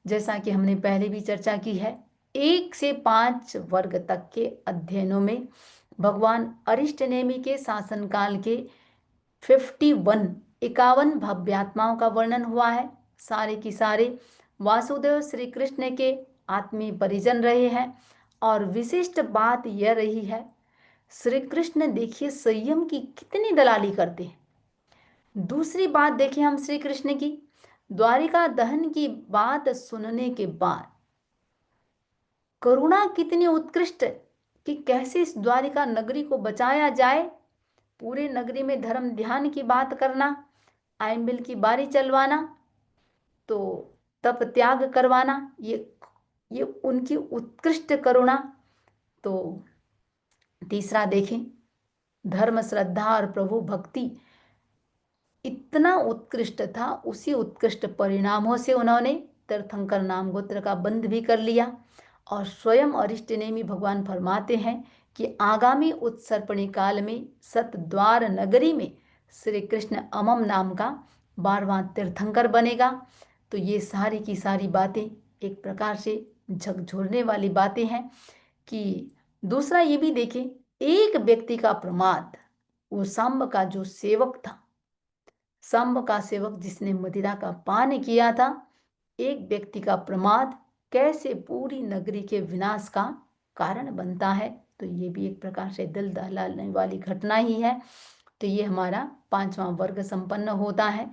जैसा कि हमने पहले भी चर्चा की है, 1 से 5 वर्ग तक के अध्ययनों में भगवान अरिष्ट नेमि के शासनकाल के 51 भव्यात्माओं का वर्णन हुआ है। सारे की सारे वासुदेव श्री कृष्ण के आत्मीय परिजन रहे हैं। और विशिष्ट बात यह रही है, श्री कृष्ण देखिए संयम की कितनी दलाली करते हैं। दूसरी बात देखिए हम श्री कृष्ण की, द्वारिका दहन की बात सुनने के बाद करुणा कितनी उत्कृष्ट कि कैसे इस द्वारिका नगरी को बचाया जाए। पूरे नगरी में धर्म ध्यान की बात करना, आयंबिल की बारी चलवाना, तो तप त्याग करवाना, ये उनकी उत्कृष्ट करुणा। तो तीसरा देखें, धर्म श्रद्धा और प्रभु भक्ति इतना उत्कृष्ट था, उसी उत्कृष्ट परिणामों से उन्होंने तीर्थंकर नाम गोत्र का बंध भी कर लिया। और स्वयं अरिष्ट नेमि भगवान फरमाते हैं कि आगामी उत्सर्पणी काल में सतद्वार नगरी में श्री कृष्ण अमम नाम का 12वां तीर्थंकर बनेगा। तो ये सारी की सारी बातें एक प्रकार से झकझोरने वाली बातें हैं। कि दूसरा ये भी देखें, एक व्यक्ति का प्रमाद, वो सांब का जो सेवक था, सांब का सेवक जिसने मदिरा का पान किया था, एक व्यक्ति का प्रमाद कैसे पूरी नगरी के विनाश का कारण बनता है। तो ये भी एक प्रकार से दिल दहलाने वाली घटना ही है। तो ये हमारा 5वां वर्ग संपन्न होता है।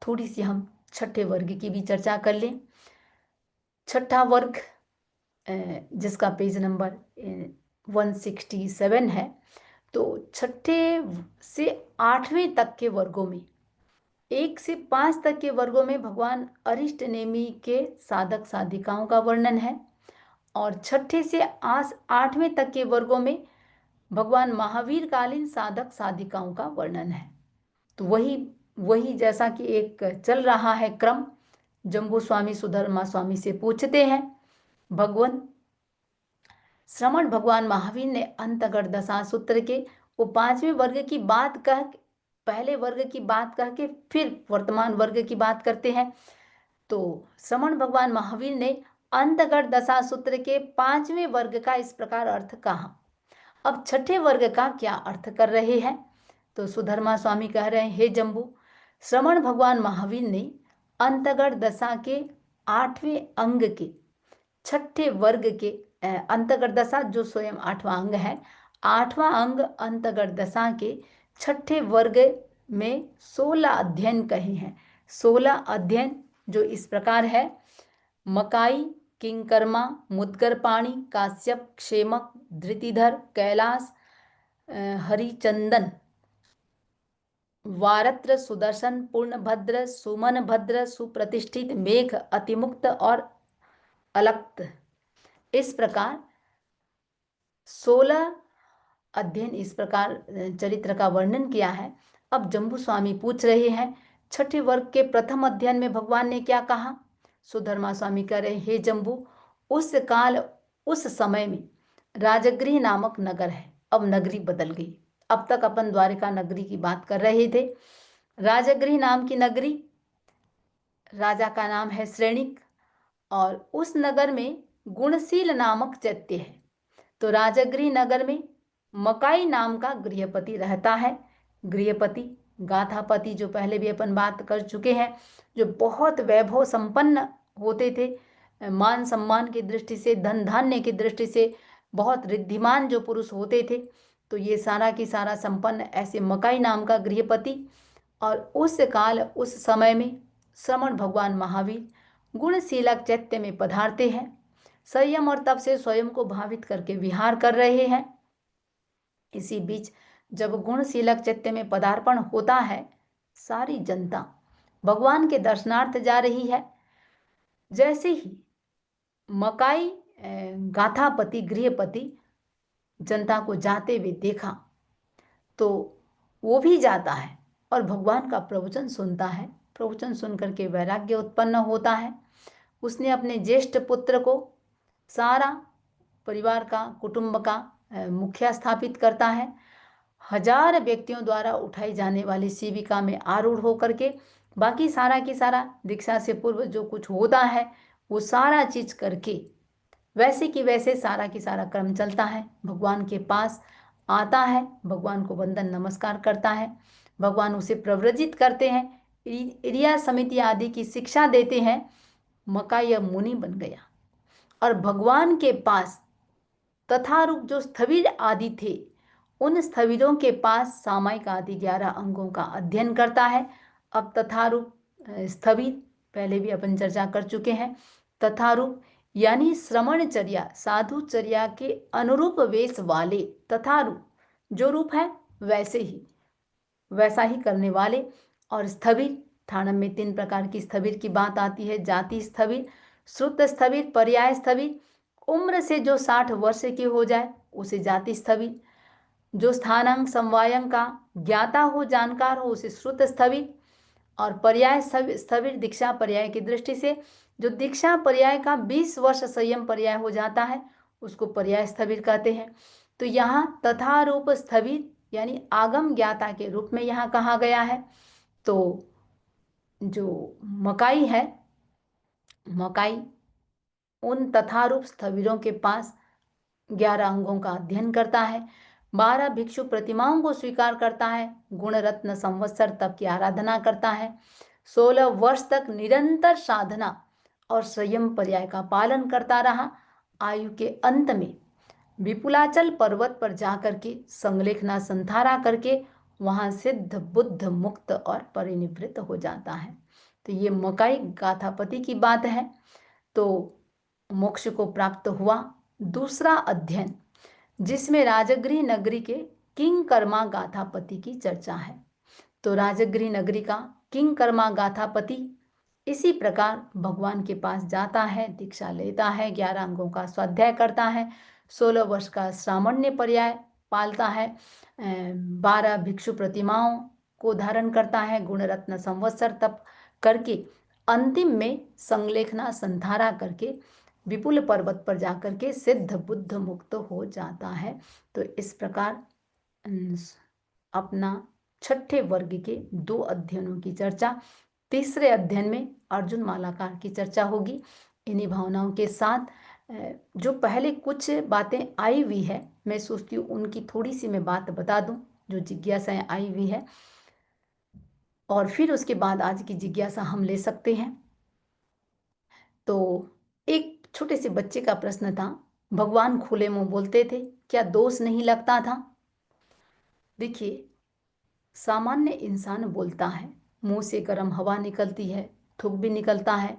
थोड़ी सी हम छठे वर्ग की भी चर्चा कर लें। छठा वर्ग जिसका पेज नंबर 167 है। तो छठे से 8वें तक के वर्गों में, 1 से 5 तक के वर्गों में भगवान अरिष्ट नेमि के साधक साधिकाओं का वर्णन है। और छठे से 8वें तक के वर्गों में भगवान महावीर कालीन साधक साधिकाओं का वर्णन है। तो वही वही जैसा कि एक चल रहा है क्रम। जम्बू स्वामी सुधर्मा स्वामी से पूछते हैं, भगवान श्रमण भगवान महावीर ने अंतगढ़ दशा सूत्र के वो 5वें वर्ग की बात कह, पहले वर्ग की बात कह के फिर वर्तमान वर्ग की बात करते हैं। तो श्रमण भगवान महावीर ने अंतगढ़ दशा सूत्र के 5वें वर्ग का इस प्रकार अर्थ कहा। अब छठे वर्ग का क्या अर्थ कर रहे हैं। तो सुधर्मा स्वामी कह रहे हैं, हे जम्बू, श्रमण भगवान महावीर ने अंतगढ़ दशा के 8वें अंग के छठे वर्ग के अंतगढ़ दशा जो स्वयं 8वां अंग है, 8वां अंग अंतगढ़ दशा के छठे वर्ग में 16 अध्ययन कहे हैं। 16 अध्ययन जो इस प्रकार है, मकाई, किंकर्मा, मुद्गर पाणी, काश्यप, क्षेमक, धृतिधर, कैलाश, हरिचंदन, वारत्र, सुदर्शन, पूर्णभद्र, सुमन भद्र, सुप्रतिष्ठित, मेघ, अतिमुक्त और अलक्त, इस प्रकार 16 अध्ययन इस प्रकार चरित्र का वर्णन किया है। अब जम्बू स्वामी पूछ रहे हैं, छठे वर्ग के प्रथम अध्ययन में भगवान ने क्या कहा? सुधर्मा स्वामी कह रहे, हे जम्बू, उस काल उस समय में राजगृह नामक नगर है, अब नगरी बदल गई। अब तक अपन द्वारिका नगरी की बात कर रहे थे। राजगृह नाम की नगरी, राजा का नाम है श्रेणिक, और उस नगर में गुणशील नामक चैत्य है। तो राजगृह नगर में मकाई नाम का गृहपति रहता है। गृहपति, गाथापति, जो पहले भी अपन बात कर चुके हैं, जो बहुत वैभव संपन्न होते थे, मान सम्मान की दृष्टि से, धन धान्य की दृष्टि से बहुत रिद्धिमान जो पुरुष होते थे, तो ये सारा की सारा संपन्न ऐसे मकाई नाम का गृहपति। और उस काल उस समय में श्रमण भगवान महावीर गुणशीलक चैत्य में पधारते हैं। संयम और तप से स्वयं को भावित करके विहार कर रहे हैं। इसी बीच जब गुणशीलक चैत्य में पदार्पण होता है, सारी जनता भगवान के दर्शनार्थ जा रही है। जैसे ही मकाई गाथापति गृहपति जनता को जाते हुए देखा, तो वो भी जाता है और भगवान का प्रवचन सुनता है। प्रवचन सुन करके वैराग्य उत्पन्न होता है। उसने अपने ज्येष्ठ पुत्र को सारा परिवार का, कुटुंब का मुखिया स्थापित करता है। 1000 व्यक्तियों द्वारा उठाई जाने वाली शिविका में आरूढ़ होकर के बाकी सारा की सारा दीक्षा से पूर्व जो कुछ होता है वो सारा चीज करके वैसे कि वैसे सारा की सारा क्रम चलता है। भगवान के पास आता है, भगवान को वंदन नमस्कार करता है, भगवान उसे प्रव्रजित करते हैं, क्रिया समिति आदि की शिक्षा देते हैं। मकाई अब मुनि बन गया और भगवान के पास तथारूप जो स्थविर आदि थे, उन स्थविरों के पास सामायिक आदि 11 अंगों का अध्ययन करता है। अब तथारूप स्थविर पहले भी अपन चर्चा कर चुके हैं। तथारूप यानी श्रमणचर्या, साधुचर्या के अनुरूप वेश वाले, तथारूप जो रूप है वैसा ही करने वाले। और स्थविर, थानम में 3 प्रकार की स्थविर की बात आती है। जाति स्थविर, श्रुत स्थविर, पर्याय स्थविर। उम्र से जो 60 वर्ष की हो जाए उसे जाति स्थविर, जो स्थानांक समवायंक का ज्ञाता हो, जानकार हो, उसे श्रुत स्थविर। और पर्याय स्थविर दीक्षा पर्याय की दृष्टि से जो दीक्षा पर्याय का 20 वर्ष संयम पर्याय हो जाता है उसको पर्याय स्थविर कहते हैं। तो यहाँ तथारूप स्थविर यानी आगम ज्ञाता के रूप में यहाँ कहा गया है। तो जो मकाई है, मकाई उन तथारूप स्थविरों के पास 11 अंगों का अध्ययन करता है, 12 भिक्षु प्रतिमाओं को स्वीकार करता है, गुण रत्न संवत्सर तप की आराधना करता है, 16 वर्ष तक निरंतर साधना और संयम पर्याय का पालन करता रहा। आयु के अंत में विपुलाचल पर्वत पर जाकर के संलेखना संधारा करके वहां सिद्ध बुद्ध मुक्त और परिनिवृत्त हो जाता है। तो ये मकाई गाथापति की बात है। तो मोक्ष को प्राप्त हुआ। दूसरा अध्ययन जिसमें राजगृह नगरी के किंग कर्मा गाथापति की चर्चा है। तो राजगृह नगरी का किंग कर्मा गाथापति इसी प्रकार भगवान के पास जाता है, दीक्षा लेता है, 11 अंगों का स्वाध्याय करता है, 16 वर्ष का श्रामण्य पर्याय पालता है, 12 भिक्षु प्रतिमाओं को धारण करता है, गुण रत्न संवत्सर तप करके अंतिम में संलेखना संधारा करके विपुल पर्वत पर जाकर के सिद्ध बुद्ध मुक्त हो जाता है। तो इस प्रकार अपना छठे वर्ग के 2 अध्ययनों की चर्चा, तीसरे अध्ययन में अर्जुन मालाकार की चर्चा होगी। इन्हीं भावनाओं के साथ जो पहले कुछ बातें आई हुई है, मैं सोचती हूँ उनकी थोड़ी सी मैं बात बता दूं जो जिज्ञासाएं आई हुई है, और फिर उसके बाद आज की जिज्ञासा हम ले सकते हैं। तो एक छोटे से बच्चे का प्रश्न था, भगवान खुले मुंह बोलते थे, क्या दोष नहीं लगता था? देखिए, सामान्य इंसान बोलता है, मुंह से गर्म हवा निकलती है, थूक भी निकलता है,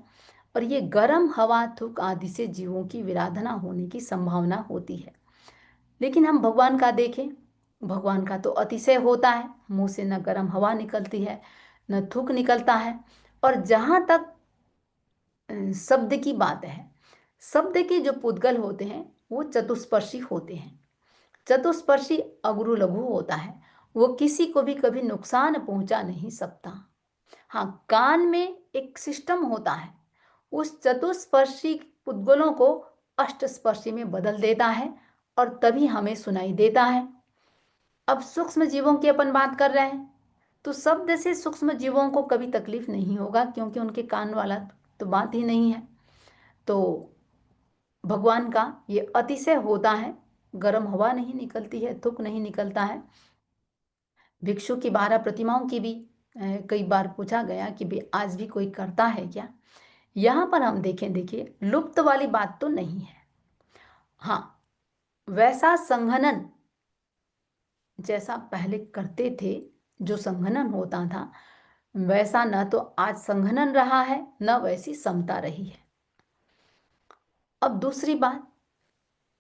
और ये गर्म हवा थूक आदि से जीवों की विराधना होने की संभावना होती है। लेकिन हम भगवान का देखें, भगवान का तो अतिशय होता है, मुंह से न गर्म हवा निकलती है न थूक निकलता है। और जहाँ तक शब्द की बात है, शब्द के जो पुद्गल होते हैं वो चतुष्पर्शी होते हैं। चतुष्पर्शी अगुरु लघु होता है, वो किसी को भी कभी नुकसान पहुंचा नहीं सकता। हाँ, कान में एक सिस्टम होता है, उस चतुस्पर्शी पुद्गलों को अष्टस्पर्शी में बदल देता है और तभी हमें सुनाई देता है। अब सूक्ष्म जीवों की अपन बात कर रहे हैं, तो शब्द से सूक्ष्म जीवों को कभी तकलीफ नहीं होगा, क्योंकि उनके कान वाला तो बात ही नहीं है। तो भगवान का ये अतिशय होता है, गर्म हवा नहीं निकलती है, थूक नहीं निकलता है। भिक्षु की 12 प्रतिमाओं की भी कई बार पूछा गया कि भाई आज भी कोई करता है क्या। यहाँ पर हम देखें, देखिए लुप्त वाली बात तो नहीं है। हाँ, वैसा संघनन जैसा पहले करते थे, जो संघनन होता था, वैसा न तो आज संघनन रहा है, न वैसी समता रही है। अब दूसरी बात,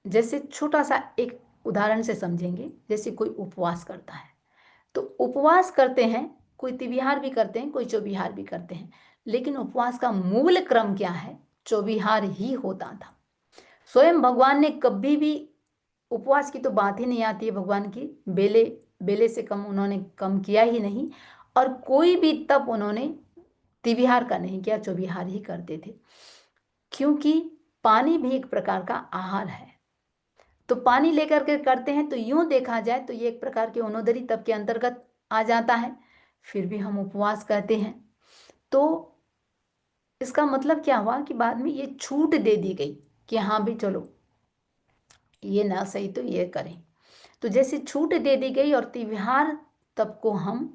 जैसे छोटा सा एक उदाहरण से समझेंगे। जैसे कोई उपवास करता है, तो उपवास करते हैं, कोई तिविहार भी करते हैं, कोई चौबिहार भी करते हैं, लेकिन उपवास का मूल क्रम क्या है? चौबिहार ही होता था। स्वयं भगवान ने कभी भी, उपवास की तो बात ही नहीं आती है भगवान की, बेले बेले से कम उन्होंने कम किया ही नहीं, और कोई भी तप उन्होंने तिविहार का नहीं किया, चौबिहार ही करते थे। क्योंकि पानी भी एक प्रकार का आहार है, तो पानी लेकर के करते हैं, तो यूं देखा जाए तो ये एक प्रकार के ओनोदरी तप के अंतर्गत आ जाता है, फिर भी हम उपवास कहते हैं। तो इसका मतलब क्या हुआ कि बाद में ये छूट दे दी गई कि हाँ भी चलो, ये ना सही तो ये करें। तो जैसे छूट दे दी गई और त्योहार तब को हम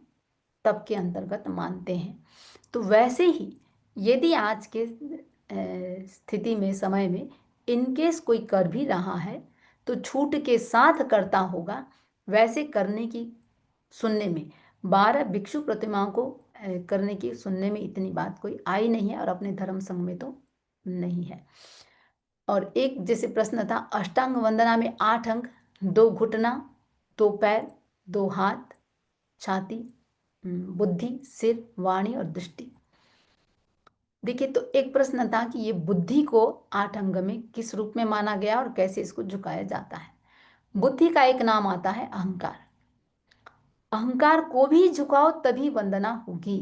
तब के अंतर्गत मानते हैं, तो वैसे ही यदि आज के स्थिति में, समय में इनकेस कोई कर भी रहा है तो छूट के साथ करता होगा। वैसे करने की, सुनने में 12 भिक्षु प्रतिमाओं को करने की सुनने में इतनी बात कोई आई नहीं है, और अपने धर्म संघ में तो नहीं है। और एक जैसे प्रश्न था, अष्टांग वंदना में 8 अंग, 2 घुटना, 2 पैर, 2 हाथ, छाती, बुद्धि, सिर, वाणी और दृष्टि। देखिए, तो एक प्रश्न था कि ये बुद्धि को 8 अंग में किस रूप में माना गया और कैसे इसको झुकाया जाता है। बुद्धि का एक नाम आता है अहंकार। अहंकार को भी झुकाओ तभी वंदना होगी।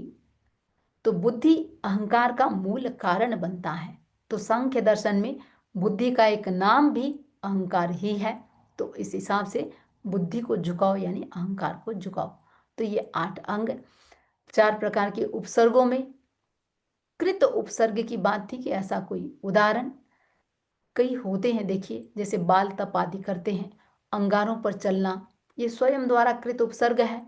तो बुद्धि अहंकार का मूल कारण बनता है। तो सांख्य दर्शन में बुद्धि का एक नाम भी अहंकार ही है। तो इस हिसाब से बुद्धि को झुकाओ यानी अहंकार को झुकाओ। तो ये 8 अंग, 4 प्रकार के उपसर्गों में कृत उपसर्ग की बात थी कि ऐसा कोई उदाहरण कई होते हैं। देखिए, जैसे बाल तप आदि करते हैं, अंगारों पर चलना, ये स्वयं द्वारा कृत उपसर्ग है।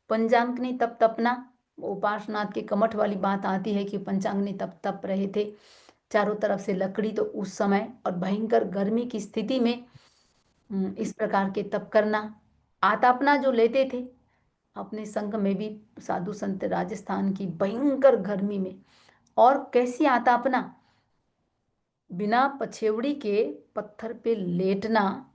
पंचाग्नि तप तपना, वो पार्श्वनाथ के कमठ वाली बात आती है कि पंचाग्नि तप तप रहे थे, चारों तरफ से लकड़ी, तो उस समय और भयंकर गर्मी की स्थिति में इस प्रकार के तप करना। आतापना जो लेते थे अपने संघ में भी साधु संत, राजस्थान की भयंकर गर्मी में, और कैसी आतापना, बिना पछेवड़ी के पत्थर पे लेटना,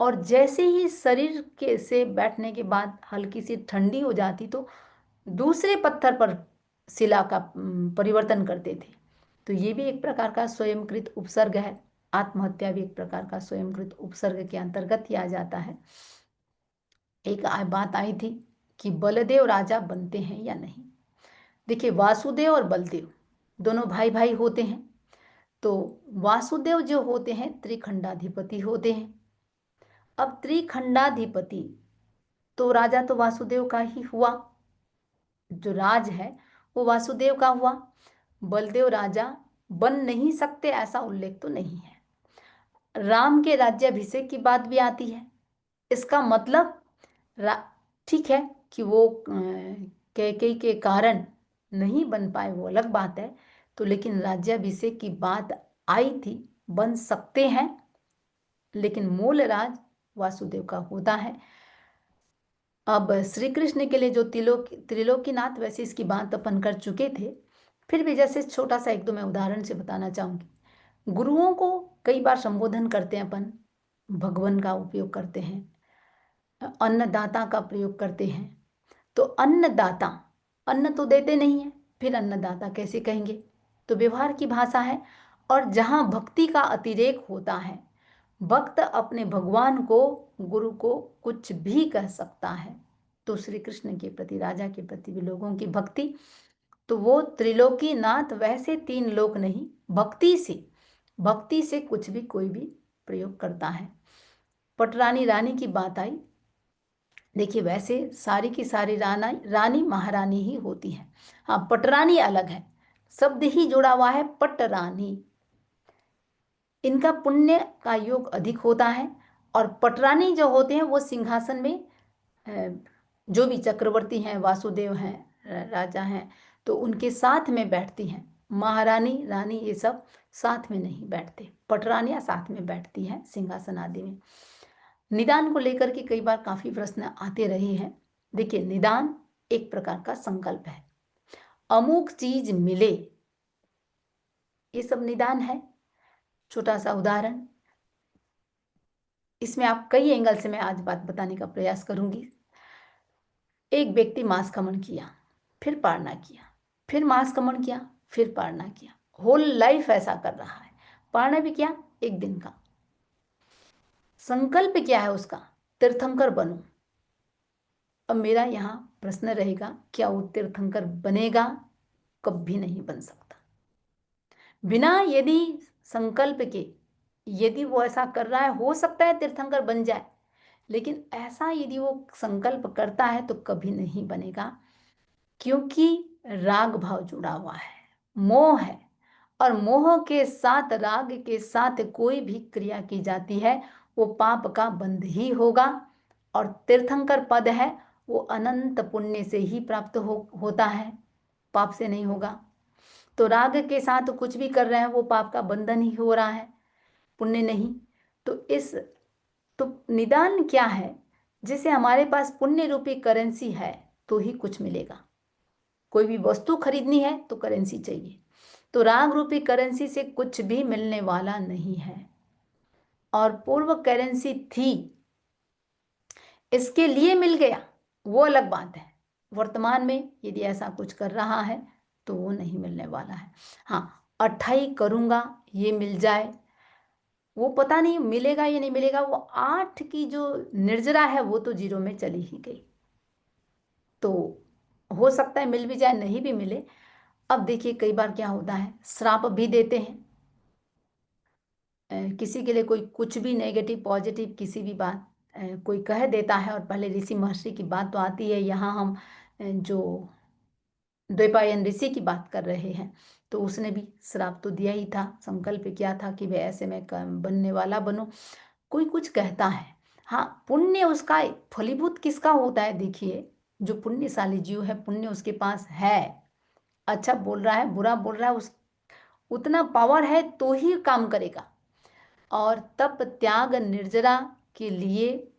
और जैसे ही शरीर के से बैठने के बाद हल्की सी ठंडी हो जाती तो दूसरे पत्थर पर शिला का परिवर्तन करते थे। तो ये भी एक प्रकार का स्वयंकृत उपसर्ग है। आत्महत्या भी एक प्रकार का स्वयंकृत उपसर्ग के अंतर्गत ही आ जाता है। एक बात आई थी कि बलदेव राजा बनते हैं या नहीं। देखिए, वासुदेव और बलदेव दोनों भाई भाई होते हैं। तो वासुदेव जो होते हैं त्रिखंडाधिपति होते हैं। अब त्रिखंडाधिपति तो राजा तो वासुदेव का ही हुआ, जो राज है वो वासुदेव का हुआ। बलदेव राजा बन नहीं सकते ऐसा उल्लेख तो नहीं है। राम के राज्याभिषेक की बात भी आती है। इसका मतलब ठीक है कि वो कैकेयी के कारण नहीं बन पाए, वो अलग बात है। तो लेकिन राज्याभिषेक की बात आई थी, बन सकते हैं, लेकिन मूल राज वासुदेव का होता है। अब श्री कृष्ण के लिए जो त्रिलोकीनाथ, वैसे इसकी बात अपन कर चुके थे, फिर भी जैसे छोटा सा एक दो मैं उदाहरण से बताना चाहूंगी। गुरुओं को कई बार संबोधन करते हैं अपन, भगवान का उपयोग करते हैं, अन्नदाता का प्रयोग करते हैं। तो अन्नदाता, अन्न तो देते नहीं है, फिर अन्नदाता कैसे कहेंगे? तो व्यवहार की भाषा है। और जहाँ भक्ति का अतिरेक होता है, भक्त अपने भगवान को, गुरु को कुछ भी कह सकता है। तो श्री कृष्ण के प्रति, राजा के प्रति भी लोगों की भक्ति तो वो त्रिलोकीनाथ वैसे तीन लोक नहीं, भक्ति से कुछ भी कोई भी प्रयोग करता है। पटरानी रानी की बात आई। देखिए वैसे सारी की सारी रानी महारानी ही होती है। हाँ, पटरानी अलग है, शब्द ही जुड़ा हुआ है पटरानी। इनका पुण्य का योग अधिक होता है। और पटरानी जो होते हैं वो सिंहासन में जो भी चक्रवर्ती हैं, वासुदेव हैं, राजा हैं, तो उनके साथ में बैठती हैं। महारानी, रानी ये सब साथ में नहीं बैठते, पटरानियाँ साथ में बैठती हैं सिंहासन आदि में। निदान को लेकर के कई बार काफी प्रश्न आते रहे हैं। देखिए, निदान एक प्रकार का संकल्प है, अमुक चीज मिले, ये सब निदान है। छोटा सा उदाहरण, इसमें आप कई एंगल से मैं आज बात बताने का प्रयास करूंगी। एक व्यक्ति मांसकमण किया, फिर पारना किया, फिर मांसकमण किया, फिर पारना किया, होल लाइफ ऐसा कर रहा है। पारना भी किया एक दिन का, संकल्प क्या है उसका, तीर्थंकर बनूं। अब मेरा यहाँ प्रश्न रहेगा, क्या वो तीर्थंकर बनेगा? कभी नहीं बन सकता। बिना यदि संकल्प के, यदि वो ऐसा कर रहा है, हो सकता है तीर्थंकर बन जाए, लेकिन ऐसा यदि वो संकल्प करता है तो कभी नहीं बनेगा, क्योंकि राग भाव जुड़ा हुआ है, मोह है। और मोह के साथ, राग के साथ कोई भी क्रिया की जाती है वो पाप का बंध ही होगा। और तीर्थंकर पद है वो अनंत पुण्य से ही प्राप्त होता है, पाप से नहीं होगा। तो राग के साथ कुछ भी कर रहे हैं वो पाप का बंधन ही हो रहा है, पुण्य नहीं। तो तो निदान क्या है? जिसे हमारे पास पुण्य रूपी करेंसी है तो ही कुछ मिलेगा। कोई भी वस्तु खरीदनी है तो करेंसी चाहिए, तो राग रूपी करेंसी से कुछ भी मिलने वाला नहीं है। और पूर्व करेंसी थी, इसके लिए मिल गया, वो अलग बात है। वर्तमान में यदि ऐसा कुछ कर रहा है तो वो नहीं मिलने वाला है। हाँ, 28 करूंगा ये मिल जाए, वो पता नहीं मिलेगा या नहीं मिलेगा। वो 8 की जो निर्जरा है वो तो जीरो में चली ही गई, तो हो सकता है मिल भी जाए, नहीं भी मिले। अब देखिए कई बार क्या होता है, श्राप भी देते हैं। किसी के लिए कोई कुछ भी नेगेटिव पॉजिटिव किसी भी बात कोई कह देता है, और पहले ऋषि महर्षि की बात तो आती है, यहाँ हम जो द्वैपायन ऋषि की बात कर रहे हैं, तो उसने भी श्राप तो दिया ही था, संकल्प किया था कि भाई ऐसे मैं बनने वाला बनूं। कोई कुछ कहता है, हाँ, पुण्य उसका फलीभूत किसका होता है? देखिए, जो पुण्यशाली जीव है, पुण्य उसके पास है, अच्छा बोल रहा है, बुरा बोल रहा है, उस उतना पावर है तो ही काम करेगा। और तप त्याग निर्जरा के लिए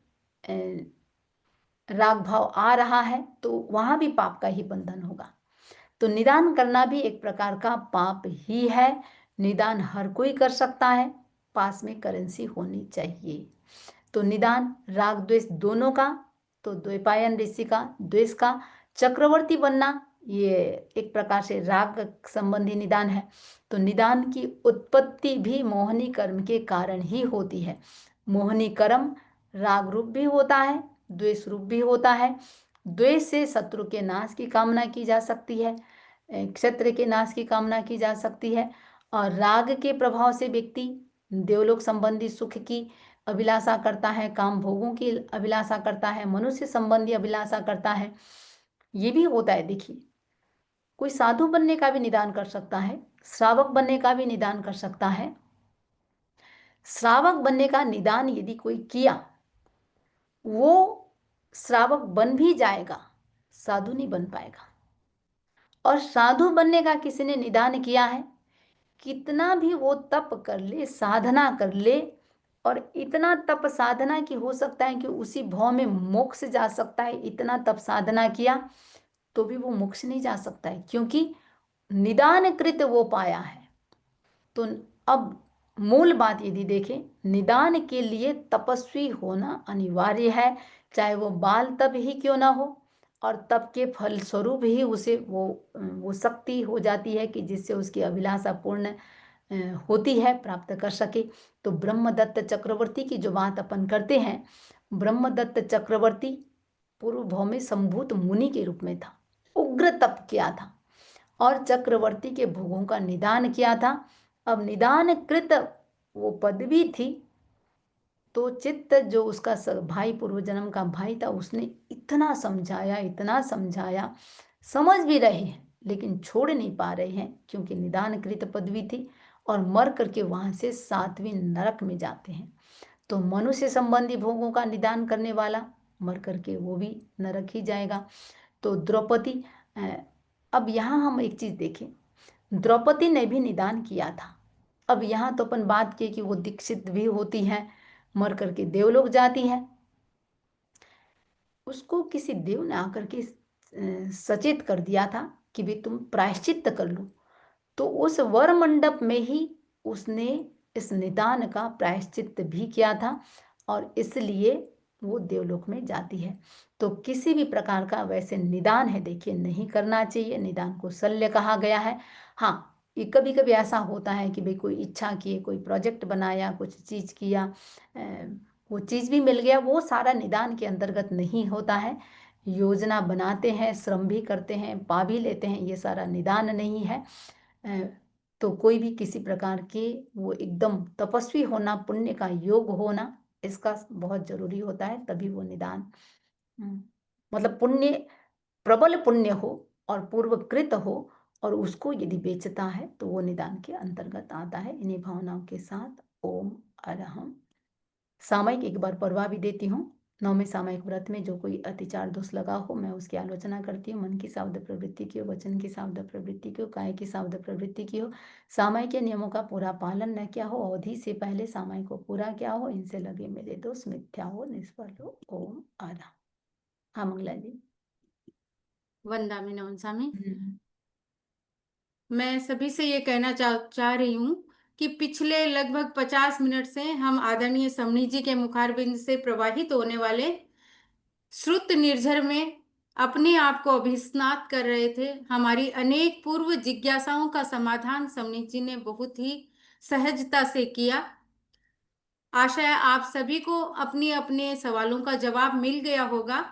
राग भाव आ रहा है तो वहां भी पाप का ही बंधन होगा। तो निदान करना भी एक प्रकार का पाप ही है। निदान हर कोई कर सकता है, पास में करेंसी होनी चाहिए। तो निदान राग द्वेष दोनों का, तो द्वैपायन ऋषि का द्वेष का, चक्रवर्ती बनना ये एक प्रकार से राग संबंधी निदान है। तो निदान की उत्पत्ति भी मोहनी कर्म के कारण ही होती है। मोहनी कर्म राग रूप भी होता है, द्वेष रूप भी होता है। द्वेष से शत्रु के नाश की कामना की जा सकती है, क्षत्र के नाश की कामना की जा सकती है। और राग के प्रभाव से व्यक्ति देवलोक संबंधी सुख की अभिलाषा करता है, काम भोगों की अभिलाषा करता है, मनुष्य संबंधी अभिलाषा करता है। ये भी होता है। देखिए, कोई साधु बनने का भी निदान कर सकता है, श्रावक बनने का भी निदान कर सकता है। श्रावक बनने का निदान यदि कोई किया, वो श्रावक बन भी जाएगा, साधु नहीं बन पाएगा। और साधु बनने का किसी ने निदान किया है, कितना भी वो तप कर ले, साधना कर ले, और इतना तप साधना की हो सकता है कि उसी भाव में मोक्ष जा सकता है, इतना तप साधना किया तो भी वो मोक्ष नहीं जा सकता है, क्योंकि निदान कृत वो पाया है। तो अब मूल बात यदि देखें, निदान के लिए तपस्वी होना अनिवार्य है, चाहे वो बाल तप ही क्यों ना हो। और तप के फल स्वरूप ही उसे वो शक्ति हो जाती है कि जिससे उसकी अभिलाषा पूर्ण होती है, प्राप्त कर सके। तो ब्रह्मदत्त चक्रवर्ती की जो बात अपन करते हैं, ब्रह्मदत्त चक्रवर्ती पूर्व भाव में संभूत मुनि के रूप में था, उग्र तप किया था। और चक्रवर्ती के भोगों का निदान किया था। अब निदान कृत वो पदवी थी, तो चित्त जो उसका भाई, पूर्व जन्म का भाई था, उसने इतना समझाया, इतना समझाया, समझ भी रहे हैं लेकिन छोड़ नहीं पा रहे हैं, क्योंकि निदान कृत पदवी थी और मर करके वहां से 7वीं नरक में जाते हैं। तो मनुष्य संबंधी भोगों का निदान करने वाला मर करके वो भी नरक ही जाएगा। तो द्रौपदी, अब यहाँ हम एक चीज देखें, द्रौपदी ने भी निदान किया था। अब यहाँ तो अपन बात की कि वो दीक्षित भी होती है, मर करके देवलोक जाती है। उसको किसी देव ने आकर के सचेत कर दिया था कि भाई तुम प्रायश्चित कर लो। तो उस वर मंडप में ही उसने इस निदान का प्रायश्चित भी किया था और इसलिए वो देवलोक में जाती है। तो किसी भी प्रकार का वैसे निदान है, देखिए, नहीं करना चाहिए। निदान को शल्य कहा गया है। हाँ, ये कभी कभी ऐसा होता है कि भाई कोई इच्छा किए, कोई प्रोजेक्ट बनाया, कुछ चीज किया, वो चीज भी मिल गया, वो सारा निदान के अंतर्गत नहीं होता है। योजना बनाते हैं, श्रम भी करते हैं, पा भी लेते हैं, ये सारा निदान नहीं है। अ, तो कोई भी किसी प्रकार के वो एकदम तपस्वी होना, पुण्य का योग होना, इसका बहुत जरूरी होता है, तभी वो निदान, मतलब पुण्य, प्रबल पुण्य हो और पूर्वकृत हो और उसको यदि बेचता है तो वो निदान के अंतर्गत आता है। इन्हीं भावनाओं के साथ ओम अरहम। सामयिक एक बार परवाह भी देती हूँ। 9वें सामयिक व्रत में जो कोई अतिचार दोष लगा हो, मैं उसकी आलोचना करती हूँ। मन की सावध प्रवृत्ति की हो, वचन की सावध प्रवृत्ति की हो, काय की सावध प्रवृत्ति की हो, सामयिक के नियमों का पूरा पालन न किया हो, अवधि से पहले सामयिक को पूरा किया हो, इनसे लगे मेरे दोष मिथ्या हो, निष्फल हो। ओम आरा। हाँ मंगला जी। वंदामी नमन स्वामी। हम्म। मैं सभी से ये कहना चाह रही हूँ कि पिछले लगभग 50 मिनट से हम आदरणीय समणी जी के मुखारबिंद से प्रवाहित होने वाले श्रुत निर्झर में अपने आप को अभिस्नात कर रहे थे। हमारी अनेक पूर्व जिज्ञासाओं का समाधान समणी जी ने बहुत ही सहजता से किया। आशा है आप सभी को अपने अपने सवालों का जवाब मिल गया होगा।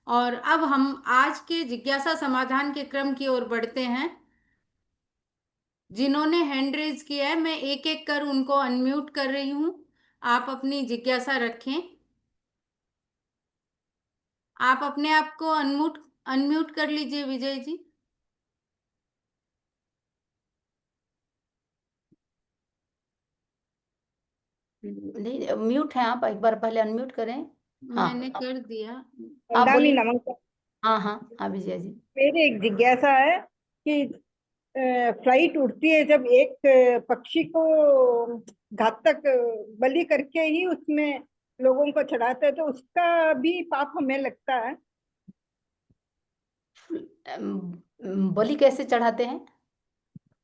और अब हम आज के जिज्ञासा समाधान के क्रम की ओर बढ़ते हैं। जिन्होंने हैंड रेज किया है, मैं एक एक कर उनको अनम्यूट कर रही हूँ। आप अपनी जिज्ञासा रखें। आप अपने आप को अनम्यूट अनम्यूट कर लीजिए विजय जी। नहीं, म्यूट है आप, एक बार पहले अनम्यूट करें। हाँ, मैंने कर दिया। आप वंदामी बोलिए। नमन। हाँ हाँ हाँ विजय जी। मेरी एक जिज्ञासा है कि फ्लाइट उड़ती है जब एक पक्षी को घातक बलि करके ही उसमें लोगों को चढ़ाते हैं, तो उसका भी पाप हमें लगता है। बलि कैसे चढ़ाते हैं?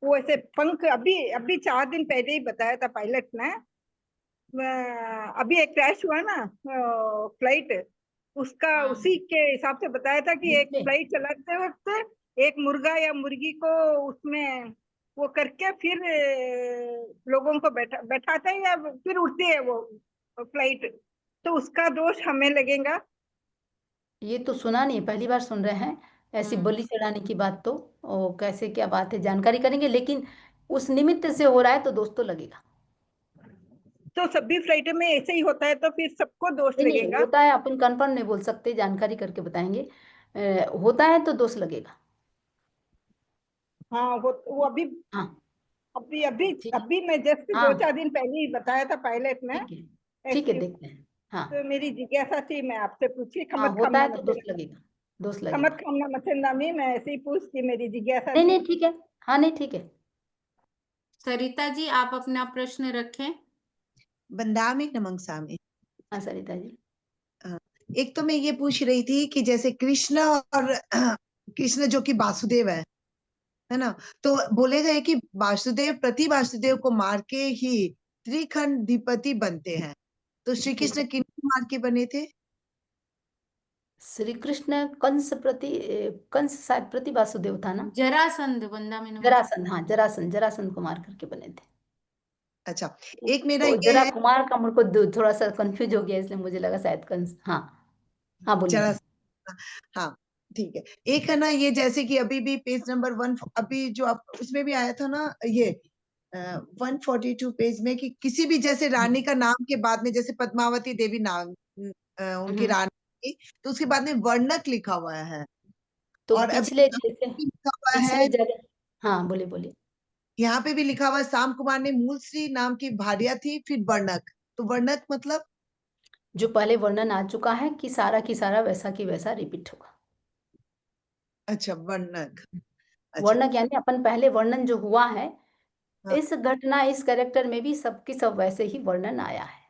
वो ऐसे पंख, अभी अभी 4 दिन पहले ही बताया था पायलट ने। अभी एक क्रैश हुआ ना फ्लाइट, उसका हाँ, उसी के हिसाब से बताया था कि एक जिसमें फ्लाइट चलाते वक्त एक मुर्गा या मुर्गी को उसमें वो करके फिर लोगों को बैठाते हैं या फिर उड़ती है वो फ्लाइट, तो उसका दोष हमें लगेगा। ये तो सुना नहीं, पहली बार सुन रहे हैं ऐसी हाँ। बलि चढ़ाने की बात। तो ओ, कैसे, क्या बात है, जानकारी करेंगे, लेकिन उस निमित्त से हो रहा है तो दोष तो लगेगा। तो सभी फ्लाइट में ऐसे ही होता है तो फिर सबको दोष नहीं नहीं, लगेगा। होता है, अपन कंफर्म नहीं बोल सकते, जानकारी करके बताएंगे। होता है तो दोष लगेगा। हाँ, वो अभी हाँ अभी अभी ठीक है। अभी मैं जस्ट दो हाँ चार दिन पहले ही बताया था पायलट ने ठीक है। ठीक है, ऐसी। देखते हैं। हाँ तो मेरी जिज्ञासा थी, मैं आपसे पूछी। हाँ, खमत होता खामना है तो दोष मचे, लगेगा, दोष खमत लगेगा। खामना मचंदा में मैं ऐसे ही पूछती, मेरी जिज्ञासा नहीं थी। नहीं ठीक है। हाँ नहीं ठीक है। सरिता जी, आप अपना प्रश्न रखें। बंदामी नमक सामी। हाँ सरिता जी। एक तो मैं ये पूछ रही थी कि जैसे कृष्ण और कृष्ण जो कि वासुदेव है ना, तो बोले गए कि वासुदेव प्रति वासुदेव को मार के ही त्रिखंड अधिपति बनते हैं, तो श्री ठीक है। कृष्ण किनको मार के बने थे? श्री कृष्ण कंस प्रति, कंस शायद प्रति वासुदेव था ना। जरासंध, वंदा में नमन। जरासंध, हाँ जरासंध, जरासंध को मार करके बने थे। अच्छा, एक मेरा वो ये जरा है। कुमार का मुझको थोड़ा सा कंफ्यूज हो गया, इसलिए मुझे लगा शायद कंस। हाँ हाँ बोलिए। जरा हाँ, ठीक है। एक है ना ये, जैसे कि अभी भी पेज नंबर 1 अभी जो आप उसमें भी आया था ना, ये 142 पेज में, कि किसी भी जैसे रानी का नाम के बाद में, जैसे पद्मावती देवी नाम उनकी रानी थी, तो उसके बाद में वर्णक लिखा हुआ है। तो और अभी पिछले यहाँ पे जैसे भी लिखा हुआ पिछले है, जगह, हाँ बोलिए बोलिए। यहाँ पे भी लिखा हुआ है, श्याम कुमार ने मूल श्री नाम की भार्या थी, फिर वर्णक। तो वर्णक मतलब जो पहले वर्णन आ चुका है कि सारा की सारा वैसा की वैसा रिपीट होगा। अच्छा, वर्णक। अच्छा, वर्णक यानी अपन पहले वर्णन जो हुआ है, हाँ, इस घटना इस कैरेक्टर में भी सबकी सब वैसे ही वर्णन आया है।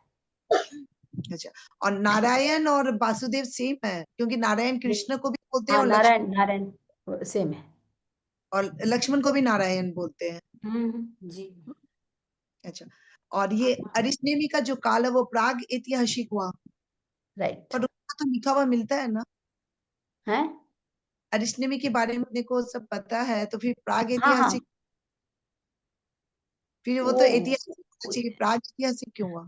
अच्छा। और नारायण और वासुदेव सेम है, क्योंकि नारायण कृष्ण को भी बोलते हैं हाँ, और नारायण नारायण सेम है। लक्ष्मण को भी नारायण बोलते हैं। जी। अच्छा। और ये अरिष्टेमी का जो काल है वो प्राग ऐतिहासिक हुआ, राइट पर उसका तो लिखा हुआ मिलता है ना। है। अरिष्टेमी के बारे में अपने को सब पता है, तो फिर प्राग हाँ हाँ, ऐतिहासिक, फिर वो तो वो ऐतिहासिक होना चाहिए, प्राग ऐतिहासिक क्यों हुआ?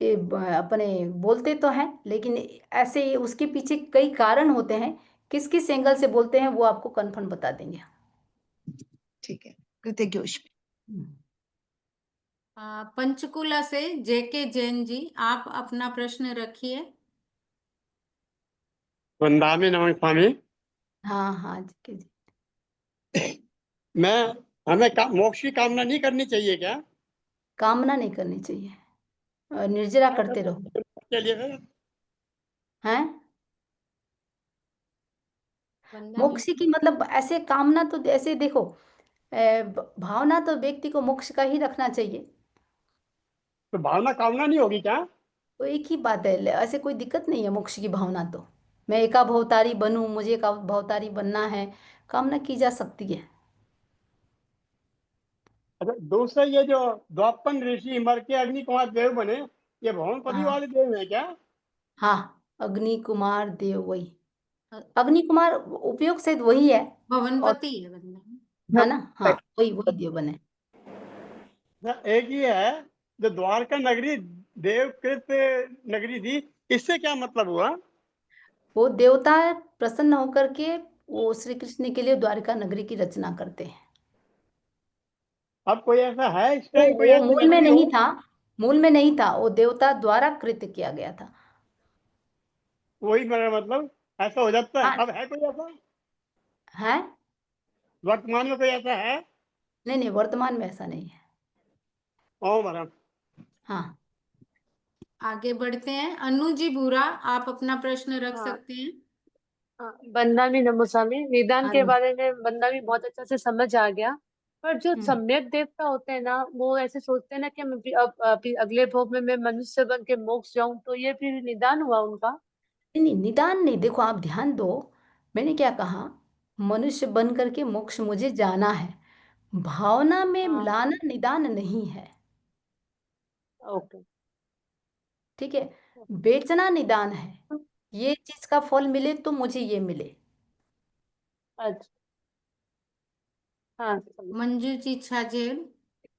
अपने बोलते तो हैं, लेकिन ऐसे ही उसके पीछे कई कारण होते हैं। किस किस एंगल से बोलते हैं वो आपको कन्फर्म बता देंगे। ठीक है, कृतज्ञ। पंचकुला से जेके जैन जी, आप अपना प्रश्न रखिए। वंदामी नमः स्वामी। हाँ हाँ जी जी। मैं हमें मोक्ष की कामना नहीं करनी चाहिए क्या? कामना नहीं करनी चाहिए, निर्जरा करते रहो। के लिए फिर हैं वंदा मोक्ष की मतलब ऐसे कामना तो ऐसे देखो, भावना तो व्यक्ति को मोक्ष का ही रखना चाहिए। तो भावना कामना नहीं होगी क्या? तो एक ही बात है, ऐसे कोई दिक्कत नहीं है मोक्ष की भावना तो। मैं एका भवतारी बनूं, मुझे एका भवतारी बनना है, कामना की जा सकती है। अच्छा, दूसरा ये जो द्वापन ऋषि मर के अग्नि कुमार देव बने, ये भवनपति हाँ वाले देव हैं क्या? हाँ, अग्नि कुमार देव वही, अग्नि कुमार उपयोग से वही है। और भवनपति है वंदा। है ना, हाँ वही वही देव बने। अच्छा, एक ही है जो द्वारका नगरी देवकृत नगरी थी, इससे क्या मतलब हुआ? वो देवता प्रसन्न होकर के वो श्री कृष्ण के लिए द्वारका नगरी की रचना करते हैं। अब कोई ऐसा है इस वो टाइम कोई वो ऐसी मूल में नगरी हो? नहीं था, मूल में नहीं था, वो देवता द्वारा कृत किया गया था। वही मेरा मतलब, ऐसा हो जाता है। हाँ अब है कोई ऐसा है। वर्तमान में, कोई ऐसा है? नहीं नहीं, वर्तमान में ऐसा नहीं है। ओ महाराज। हाँ आगे बढ़ते हैं। अनु जी बुरा, आप अपना प्रश्न रख हाँ सकते हैं। हाँ, बंदा भी नमोसामी निदान के हाँ। बारे में बंदा भी बहुत अच्छा से समझ आ गया। पर जो हम्म। सम्यक देवता होते हैं ना, वो ऐसे सोचते हैं ना कि मैं अभी अगले भोग में मैं मनुष्य बन के मोक्ष जाऊं, तो ये फिर निदान हुआ उनका। नहीं नहीं, निदान नहीं, देखो आप ध्यान दो, मैंने क्या कहा, मनुष्य बन करके मोक्ष मुझे जाना है, भावना में हाँ। लाना निदान नहीं है। ओके। ठीक है, बेचना निदान है, ये चीज का फल मिले तो मुझे ये मिले। अच्छा। हाँ समझ। मंजू जी छाजेल,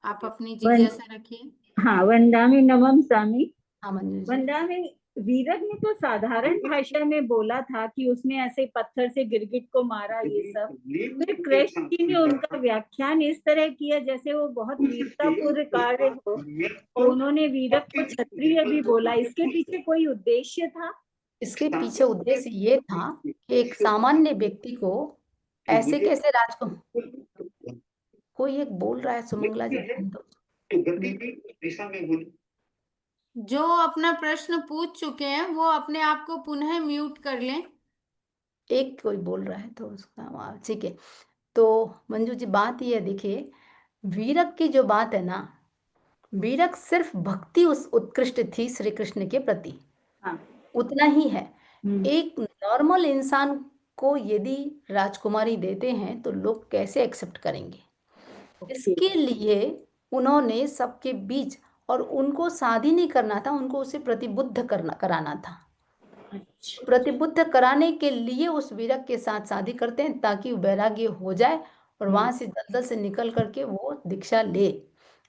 आप अपनी वन जिज्ञासा रखिए। हाँ, वंदामी नमम सामी। हाँ मंजू जी। वंदामी, वीरक ने तो साधारण भाषा में बोला था कि उसने ऐसे पत्थर से गिरगिट को मारा, ये सब। फिर कृष्ण जी ने उनका व्याख्यान इस तरह किया जैसे वो बहुत वीरतापूर्ण कार्य हो, तो उन्होंने वीरक को क्षत्रिय भी बोला। इसके पीछे कोई उद्देश्य था? इसके पीछे उद्देश्य ये था कि एक सामान्य व्यक्ति को ऐसे कैसे कोई एक बोल रहा है, सुमंगला जी ध्यान दो। जो अपना प्रश्न पूछ चुके हैं वो अपने आप को पुनः म्यूट कर लें। एक कोई बोल रहा है तो उसका ठीक है। तो मंजू जी बात ये है, देखिए वीरक की जो बात है ना, वीरक सिर्फ भक्ति उस उत्कृष्ट थी श्री कृष्ण के प्रति, हाँ। उतना ही है। हम्म। एक नॉर्मल इंसान को यदि राजकुमारी देते हैं तो लोग कैसे एक्सेप्ट करेंगे, इसके लिए उन्होंने सबके बीच, और उनको शादी नहीं करना था, उनको उसे प्रतिबुद्ध कराना था। प्रतिबुद्ध कराने के लिए उस वीरक के साथ शादी करते हैं ताकि वैराग्य हो जाए और वहां से दलदल से निकल करके वो दीक्षा ले,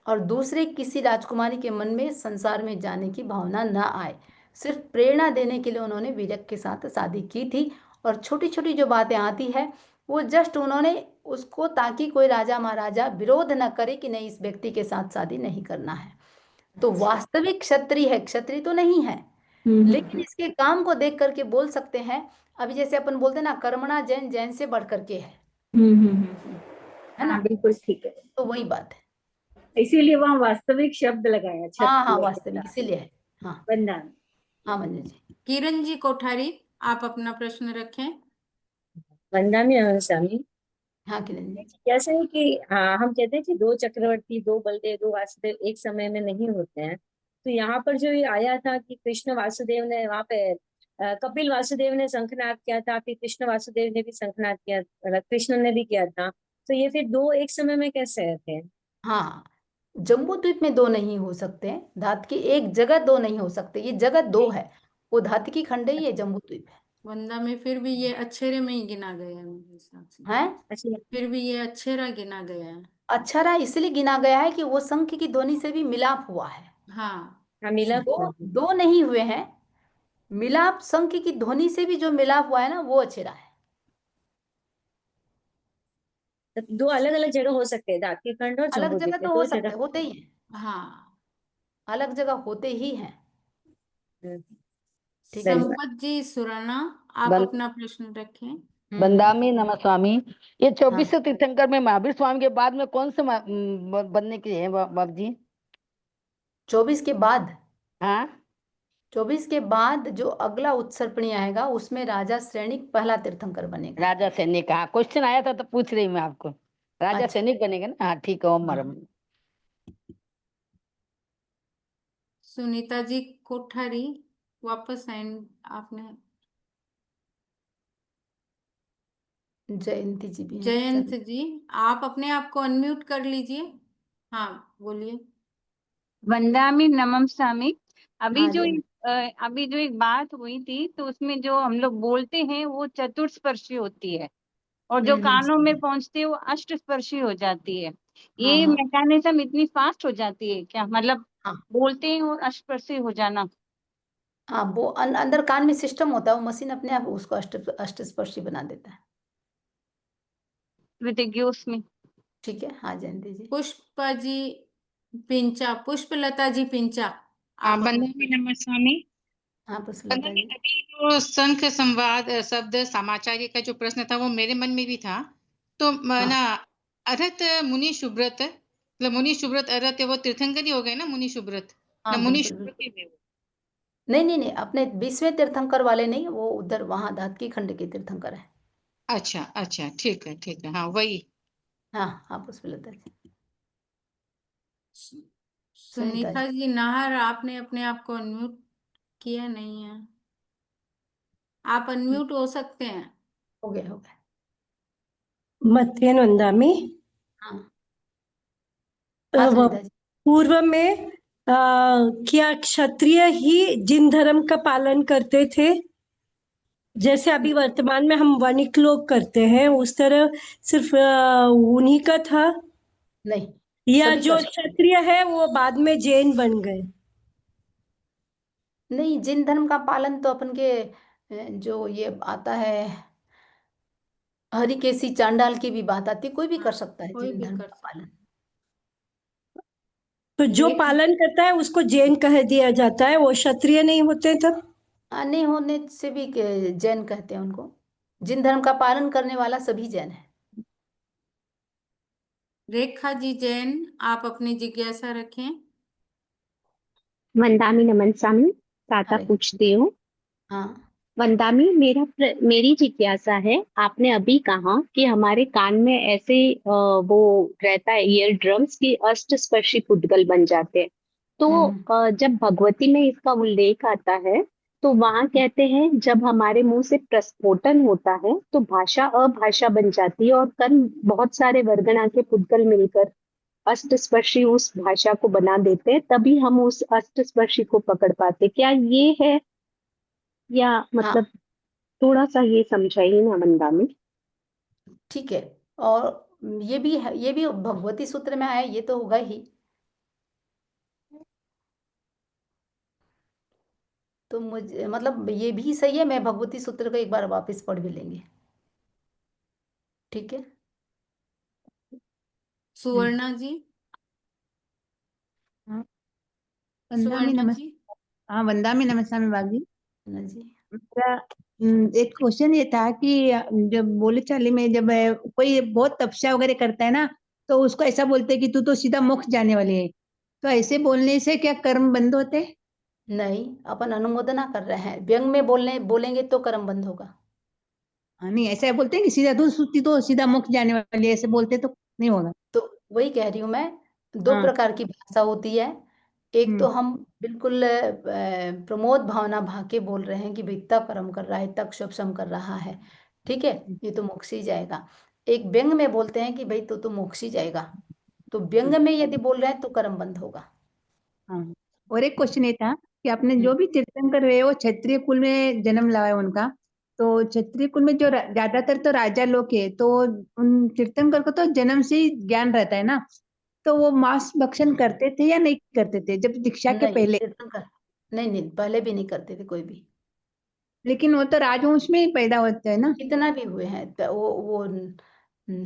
और दूसरे किसी राजकुमारी के मन में संसार में जाने की भावना न आए। सिर्फ प्रेरणा देने के लिए उन्होंने वीरक के साथ शादी की थी, और छोटी छोटी जो बातें आती है वो जस्ट उन्होंने उसको, ताकि कोई राजा महाराजा विरोध न करे कि नहीं इस व्यक्ति के साथ शादी नहीं करना है। तो वास्तविक क्षत्रिय है, क्षत्रिय तो नहीं है, लेकिन इसके काम को देख करके बोल सकते हैं। अभी जैसे अपन बोलते हैं ना, कर्मणा जैन जैन से बढ़ करके है ना। हाँ बिल्कुल ठीक है, तो वही बात है। इसीलिए वहाँ वास्तविक शब्द लगाया हाँ क्षत्रिय के वास्तविक साथ। इसीलिए है। हाँ वंदन। मंजू जी। किरण जी कोठारी, आप अपना प्रश्न रखें। वंदना स्वामी, हाँ किरण जी। कैसा है कि हम कहते हैं कि दो चक्रवर्ती, दो बलदेव, दो वासुदेव एक समय में नहीं होते हैं। तो यहाँ पर जो ये आया था कि कृष्ण वासुदेव ने वहाँ पे कपिल वासुदेव ने शंखनाद किया था, फिर कृष्ण वासुदेव ने भी शंखनाद किया, कृष्ण ने भी किया था। तो ये फिर दो एक समय में कैसे रहते हैं? हाँ, जम्बू द्वीप में दो नहीं हो सकते हैं, धात की एक जगह दो नहीं हो सकते, ये जगह दो है, वो धात की खंड है, ये जम्बू द्वीप है। वंदा में फिर भी ये अक्षरे में ही गिना गया है मेरे हिसाब से, हैं अच्छा, फिर भी ये अक्षरा गिना गया है। अक्षरा इसलिए गिना गया है कि वो शंख की ध्वनि से भी मिलाप हुआ है। हाँ, हाँ मिला। दो दो नहीं हुए हैं, मिलाप शंख की ध्वनि से भी जो मिलाप हुआ है ना, वो अक्षरा है। दो अलग अलग जगह हो सकते हैं, दात के खंड और अलग जम्बू जगह द्वीप में तो हो दो सकते जगह। हैं, होते ही हैं, हाँ। अलग जगह होते ही हैं। हम्म, ठीक है। धन्यवाद। संपत जी सुराना, आप बन, अपना प्रश्न रखें। बंदामी नमः स्वामी। ये 24 हाँ तीर्थंकर में महावीर स्वामी के बाद में कौन से बनने के हैं बाप जी? 24 के बाद, हाँ 24 के बाद जो अगला उत्सर्पणी आएगा उसमें राजा श्रेणिक पहला तीर्थंकर बनेगा। राजा सैनिक, हाँ क्वेश्चन आया था तो पूछ रही मैं आपको। राजा अच्छा सैनिक बनेगा ना? हाँ ठीक है, ओम हाँ। मरम। सुनीता जी कोठारी, वापस आए आपने। जयंती जी भी हैं जयंत शायद। जी, आप अपने आप को अनम्यूट कर लीजिए। हाँ बोलिए। वंदामि नमः स्वामी। अभी हाँ जो जयंती। अभी जो एक बात हुई थी, तो उसमें जो हम लोग बोलते हैं वो चतुर्स्पर्शी होती है, और जो कानों में पहुंचती है वो अष्टस्पर्शी हो जाती है। हाँ ये हाँ मैकेनिज्म इतनी फास्ट हो जाती है क्या? मतलब हाँ बोलते हैं और अष्टस्पर्शी हो जाना। हाँ, वो अंदर कान में सिस्टम होता है, वो मशीन अपने आप उसको अष्टस्पर्शी बना देता है। विदिग्योस में। ठीक है। हाँ जयंती जी। पुष्पा जी पिंचा, पुष्पलता जी पिंचा, आप अपना वंदना नमः स्वामी। हाँ वंदना पुष्पलता जी। अभी जो संख संवाद शब्द समाचार्य का जो प्रश्न था वो मेरे मन में भी था। तो हाँ ना अरहत मुनि शुभ्रत, मतलब मुनि शुभ्रत अरहत, वो तीर्थंकर ही हो गए ना मुनि शुभ्रत? ना हाँ मुनि बिल्कुल शुभ्रत बिल्कुल। ही हुए वो? नहीं नहीं नहीं, अपने 20वें तीर्थंकर वाले नहीं, वो उधर वहां धात की खंड के तीर्थंकर है। अच्छा अच्छा, ठीक है, हाँ वही। हाँ हाँ पुष्पलता जी। सुनीता सुनीता जी। जी नाहर, आपने अपने आप को अनम्यूट किया नहीं है, आप अनम्यूट हो सकते हैं। हो गया हो गया। मथेन वंदामी। हाँ हाँ सुनीता जी। पूर्व में क्या क्षत्रिय ही जिन धर्म का पालन करते थे? जैसे अभी वर्तमान में हम वणिक लोग करते हैं, उस तरह सिर्फ उन्हीं का था, नहीं, या सभी जो कर सकते क्षत्रिय है वो बाद में जैन बन गए? नहीं, जिन धर्म का पालन तो अपन के जो ये आता है हरिकेशी चांडाल की भी बात आती है, कोई भी कर हाँ, सकता है कोई जिन भी धर्म कर का सकता पालन। तो जो रेखा, पालन करता है उसको जैन कह दिया जाता है, वो क्षत्रिय नहीं होते तब? नहीं होने से भी जैन कहते हैं उनको, जिन धर्म का पालन करने वाला सभी जैन है। रेखा जी जैन, आप अपनी जिज्ञासा रखें। वंदामी नमन स्वामी, साता हरे पूछती हूँ। हाँ वंदामी, मेरी जिज्ञासा है, आपने अभी कहा कि हमारे कान में ऐसे वो रहता है ईयर ड्रम्स की अष्टस्पर्शी पुद्गल बन जाते हैं। तो हम्म जब भगवती में इसका उल्लेख आता है, तो वहां कहते हैं जब हमारे मुंह से प्रस्फोटन होता है तो भाषा अभाषा बन जाती है, और कर्ण बहुत सारे वर्गणा के पुद्गल मिलकर अष्टस्पर्शी उस भाषा को बना देते हैं, तभी हम उस अष्टस्पर्शी को पकड़ पाते। क्या ये है, या हाँ मतलब थोड़ा सा ये समझाइए ना वंदा में। ठीक है। और ये भी है, ये भी भगवती सूत्र में आया, ये तो होगा ही। तो मुझे मतलब ये भी सही है, मैं भगवती सूत्र को एक बार वापस पढ़ भी लेंगे, ठीक है। सुवर्णा जी, हाँ, वंदामी सुवर्णा नमस्ते। जी। हाँ, वंदामी नमस्ते बागी। ना जी, मेरा एक क्वेश्चन ये था कि जब बोले चाली में जब कोई बहुत तपस्या वगैरह करता है ना, तो उसको ऐसा बोलते हैं कि तू तो सीधा मोक्ष जाने वाली है, तो ऐसे बोलने से क्या कर्म बंद होते हैं? नहीं, अपन अनुमोदना कर रहे हैं, व्यंग में बोलेंगे तो कर्म बंद होगा। हाँ, नहीं ऐसा बोलते हैं कि सीधा तू सूती तो सीधा मोक्ष जाने वाली है, ऐसे बोलते तो नहीं होगा। तो वही कह रही हूँ मैं, दो हाँ। प्रकार की भाषा होती है। एक तो हम्म। हम बिल्कुल प्रमोद भावना भा के बोल रहे हैं कि भाई इतना कर्म कर रहा है, इतना शुभ श्रम कर रहा है, ठीक है, ये तो मोक्ष ही जाएगा। एक व्यंग में बोलते हैं कि भाई तो मोक्ष ही जाएगा। तो व्यंग में यदि बोल रहे हैं तो कर्म बंद होगा। हाँ, और एक क्वेश्चन ये था कि आपने जो भी तीर्थंकर हुए वो क्षत्रिय कुल में जन्म लाया है उनका, तो क्षत्रिय कुल में जो ज्यादातर तो राजा लोग है, तो उन तीर्थंकर को तो जन्म से ही ज्ञान रहता है ना, तो वो मांस भक्षण करते थे या नहीं करते थे जब दीक्षा के नहीं, पहले? तीर्थंकर नहीं, पहले भी नहीं करते थे कोई भी। लेकिन वो तो राजवंश में ही पैदा होते हैं ना। कितना भी हुए हैं वो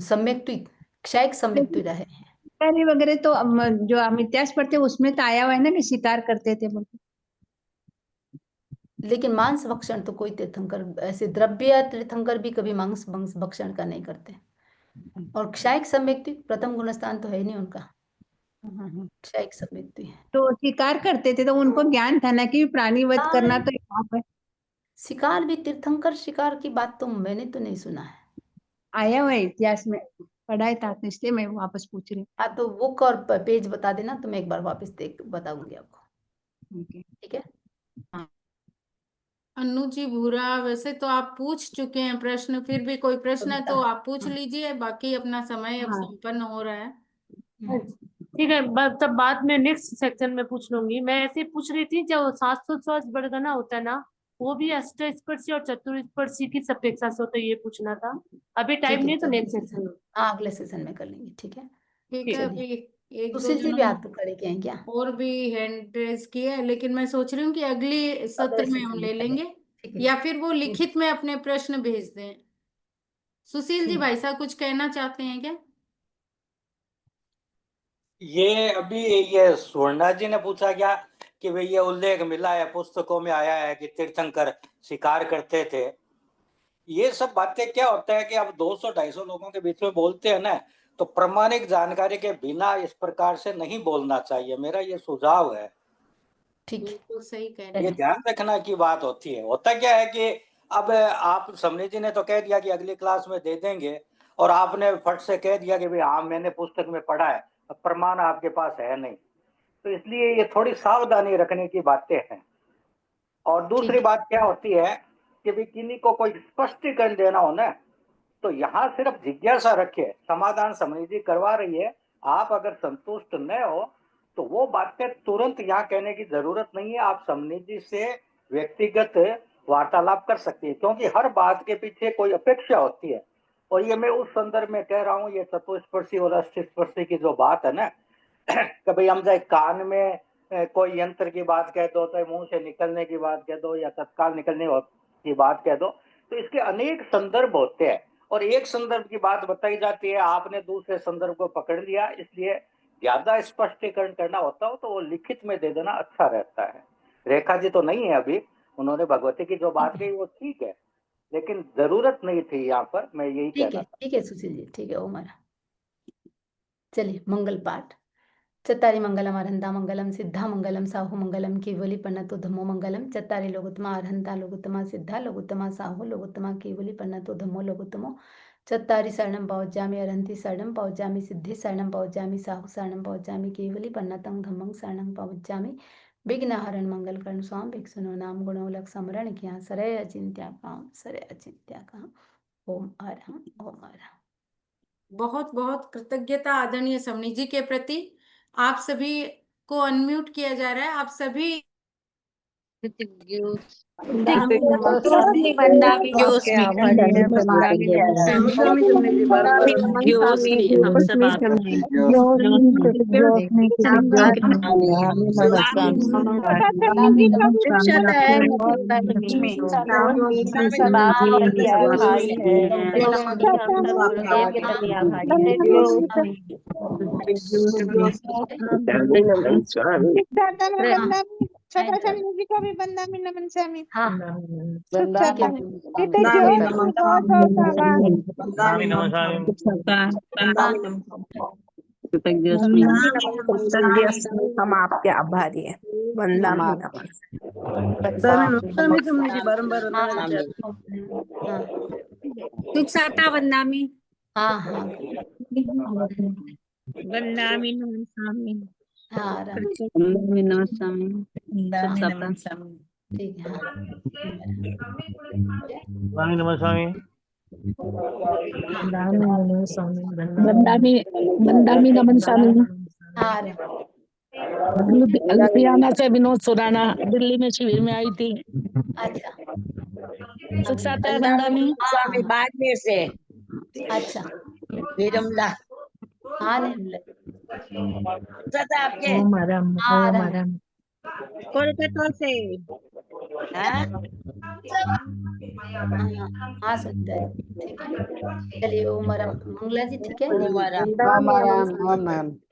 सम्यक क्षयिक सम्यक रहे हैं। शिकारी वगैरह तो जो हम इतिहास पढ़ते हैं उसमें तो आया हुआ है ना कि शिकार करते थे बोलते। लेकिन मांस भक्षण तो कोई तीर्थंकर, ऐसे द्रव्य तीर्थंकर भी कभी मांस भक्षण का नहीं करते। और क्षयिक सम्यक प्रथम गुणस्थान तो है नहीं उनका, क्षयिक सम्यक है। तो शिकार करते थे तो उनको ज्ञान था ना कि प्राणी वध करना तो पाप है। शिकार भी तीर्थंकर शिकार की बात तो मैंने तो नहीं सुना है। आया हुआ है इतिहास में, पढ़ाई था तो इसलिए मैं वापस पूछ रही हाँ, तो बुक और पेज बता देना तो मैं एक बार वापस देख बताऊंगी आपको, हूँ। ठीक है। हाँ, अनु जी भूरा, वैसे तो आप पूछ चुके हैं प्रश्न, फिर भी कोई प्रश्न है तो आप पूछ लीजिए, बाकी अपना समय अब हाँ। संपन्न हो रहा है। ठीक है, तब बाद में नेक्स्ट सेक्शन में पूछ लूंगी। मैं ऐसे पूछ रही थी, जो शास्त्रोच्छ्वास बड़गना होता है ना, वो भी अष्टस्पर्शी और चतुर्स्पर्शी की अपेक्षा से होता है, ये पूछना था। अभी टाइम ठीक नहीं है, तो नेक्स्ट सेक्शन में। हाँ अगले सेशन में कर लेंगे, ठीक है। ठीक है, चलिए, अभी एक दो सुशील जी जनों भी ने हाथ खड़े किए हैं क्या? और भी हैंड रेज किए है, लेकिन मैं सोच रही हूँ कि अगली अगले सत्र में हम सेशन में ले कर लेंगे, लेंगे, ठीक है। या फिर वो लिखित में अपने प्रश्न भेज दें। सुशील जी, ठीक। भाई साहब कुछ कहना चाहते हैं क्या? ये अभी ये स्वर्णा जी ने पूछा क्या कि भाई ये उल्लेख मिला है, पुस्तकों में आया है कि तीर्थंकर शिकार करते थे। ये सब बातें क्या होता है कि अब 200-250 लोगों के बीच में बोलते हैं ना, तो प्रामाणिक जानकारी के बिना इस प्रकार से नहीं बोलना चाहिए, मेरा ये सुझाव है। ठीक, बिल्कुल सही कह रहे ये हैं। ध्यान रखना की बात होती है। होता क्या है कि अब आप समनी जी ने तो कह दिया कि अगली क्लास में दे देंगे, और आपने फट से कह दिया कि भाई हाँ मैंने पुस्तक में पढ़ा है, अब प्रमाण आपके पास है नहीं, तो इसलिए ये थोड़ी सावधानी रखने की बातें हैं। और दूसरी बात क्या होती है कि भी किन्हीं को कोई स्पष्टीकरण देना हो ना, तो यहाँ सिर्फ जिज्ञासा रखिए, समाधान समझ जी करवा रही है, आप अगर संतुष्ट न हो तो वो बातें तुरंत यहाँ कहने की जरूरत नहीं है, आप समनी जी से व्यक्तिगत वार्तालाप कर सकती है, क्योंकि हर बात के पीछे कोई अपेक्षा होती है। और ये मैं उस संदर्भ में कह रहा हूँ, ये चतुस्पर्शी और अष्टस्पर्शी की जो बात है ना, कि भाई हम चाहे कान में कोई यंत्र की बात कह दो, चाहे मुंह से निकलने की बात कह दो, या तत्काल निकलने की बात कह दो, तो इसके अनेक संदर्भ होते हैं, और एक संदर्भ की बात बताई जाती है, आपने दूसरे संदर्भ को पकड़ लिया, इसलिए ज्यादा स्पष्टीकरण करना होता हो तो वो लिखित में दे देना अच्छा रहता है। रेखा जी तो नहीं है अभी, उन्होंने भगवती की जो बात कही वो ठीक है, लेकिन जरूरत नहीं थी यहाँ पर, मैं यही कहना था। ठीक है सुशील जी, ठीक है ओम। चलिए, मंगल पाठ। चत्तारि मंगलम अरहंता मंगलम सिद्धा मंगलम साहु मंगलम केवली पन्नतो धम्मो मंगलम। चत्तारि लोगोत्तमा अरहंता लोगोत्तमा सिद्धा लोगोत्तमा साहु लोगोत्तमा केवली पन्नतो धम्मो लोगोत्तमो। चत्तारि शरणं पवज्जामि अरहन्ति शरणं पवज्जामि सिद्धि शरणं पवज्जामि साहु शरणं पवज्जामि केवली पन्नतं धम्मं शरणं पवज्जामि। विघ्नहरण मंगलकर्ण स्वाम भिक्षुनो नाम गुणोलक समरण किया सरय अचिंत्या काम सरय अचिंत्या काम। ओम अरहं ओम अरहं। बहुत बहुत कृतज्ञता आदरणीय समनी जी के प्रति। आप सभी को अनम्यूट किया जा रहा है, आप सभी आपके आभारी हैं, बंदामी हम सब आपके छोटा स्वामी जी को भी बंदामी नमन स्वामी। हम आपके आभारी हैं, बंदामी नमन। सुखसाता वंदामी। हाँ हाँ वंदामी नमन स्वामी। हाँ वंदामी नमन स्वामी। ठीक है। स्वामी नमः स्वामी। बंदामी नमन स्वामी। हाँ लुधियाना से विनोद सुराना दिल्ली में शिविर में आई थी। अच्छा सुखसाता बंदामी स्वामी बाड़मेर से। अच्छा निर्मला हाँ निर्मला आपके कोलकाता से। हाँ सुंदर ठीक है। चलिए ओमराम मंगला जी ठीक है।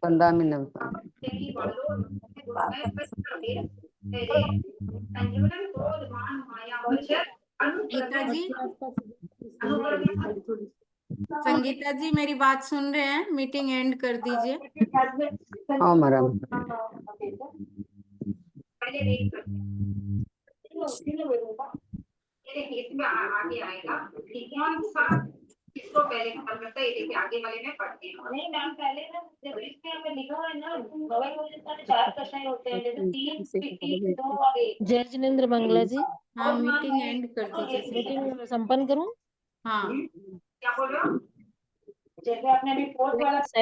बंदामी नमन। गीता जी संगीता जी मेरी बात सुन रहे हैं? मीटिंग एंड कर दीजिए। हाँ मैडम। इसमें आगे आएगा कौन सा इसको पहले खत्म करता है, ये देखिए आगे वाले में पढ़ते हैं। नहीं मैम पहले ना जब इसमें हमें लिखा हुआ है ना भवन में 4 प्रश्न होते हैं, जैसे 3 2 और 1। जय जिनेंद्र मंगला जी। हाँ मीटिंग एंड कर दीजिए। मीटिंग संपन्न करूं? हाँ क्या बोल रहे हो? जैसे आपने अभी 4th वाला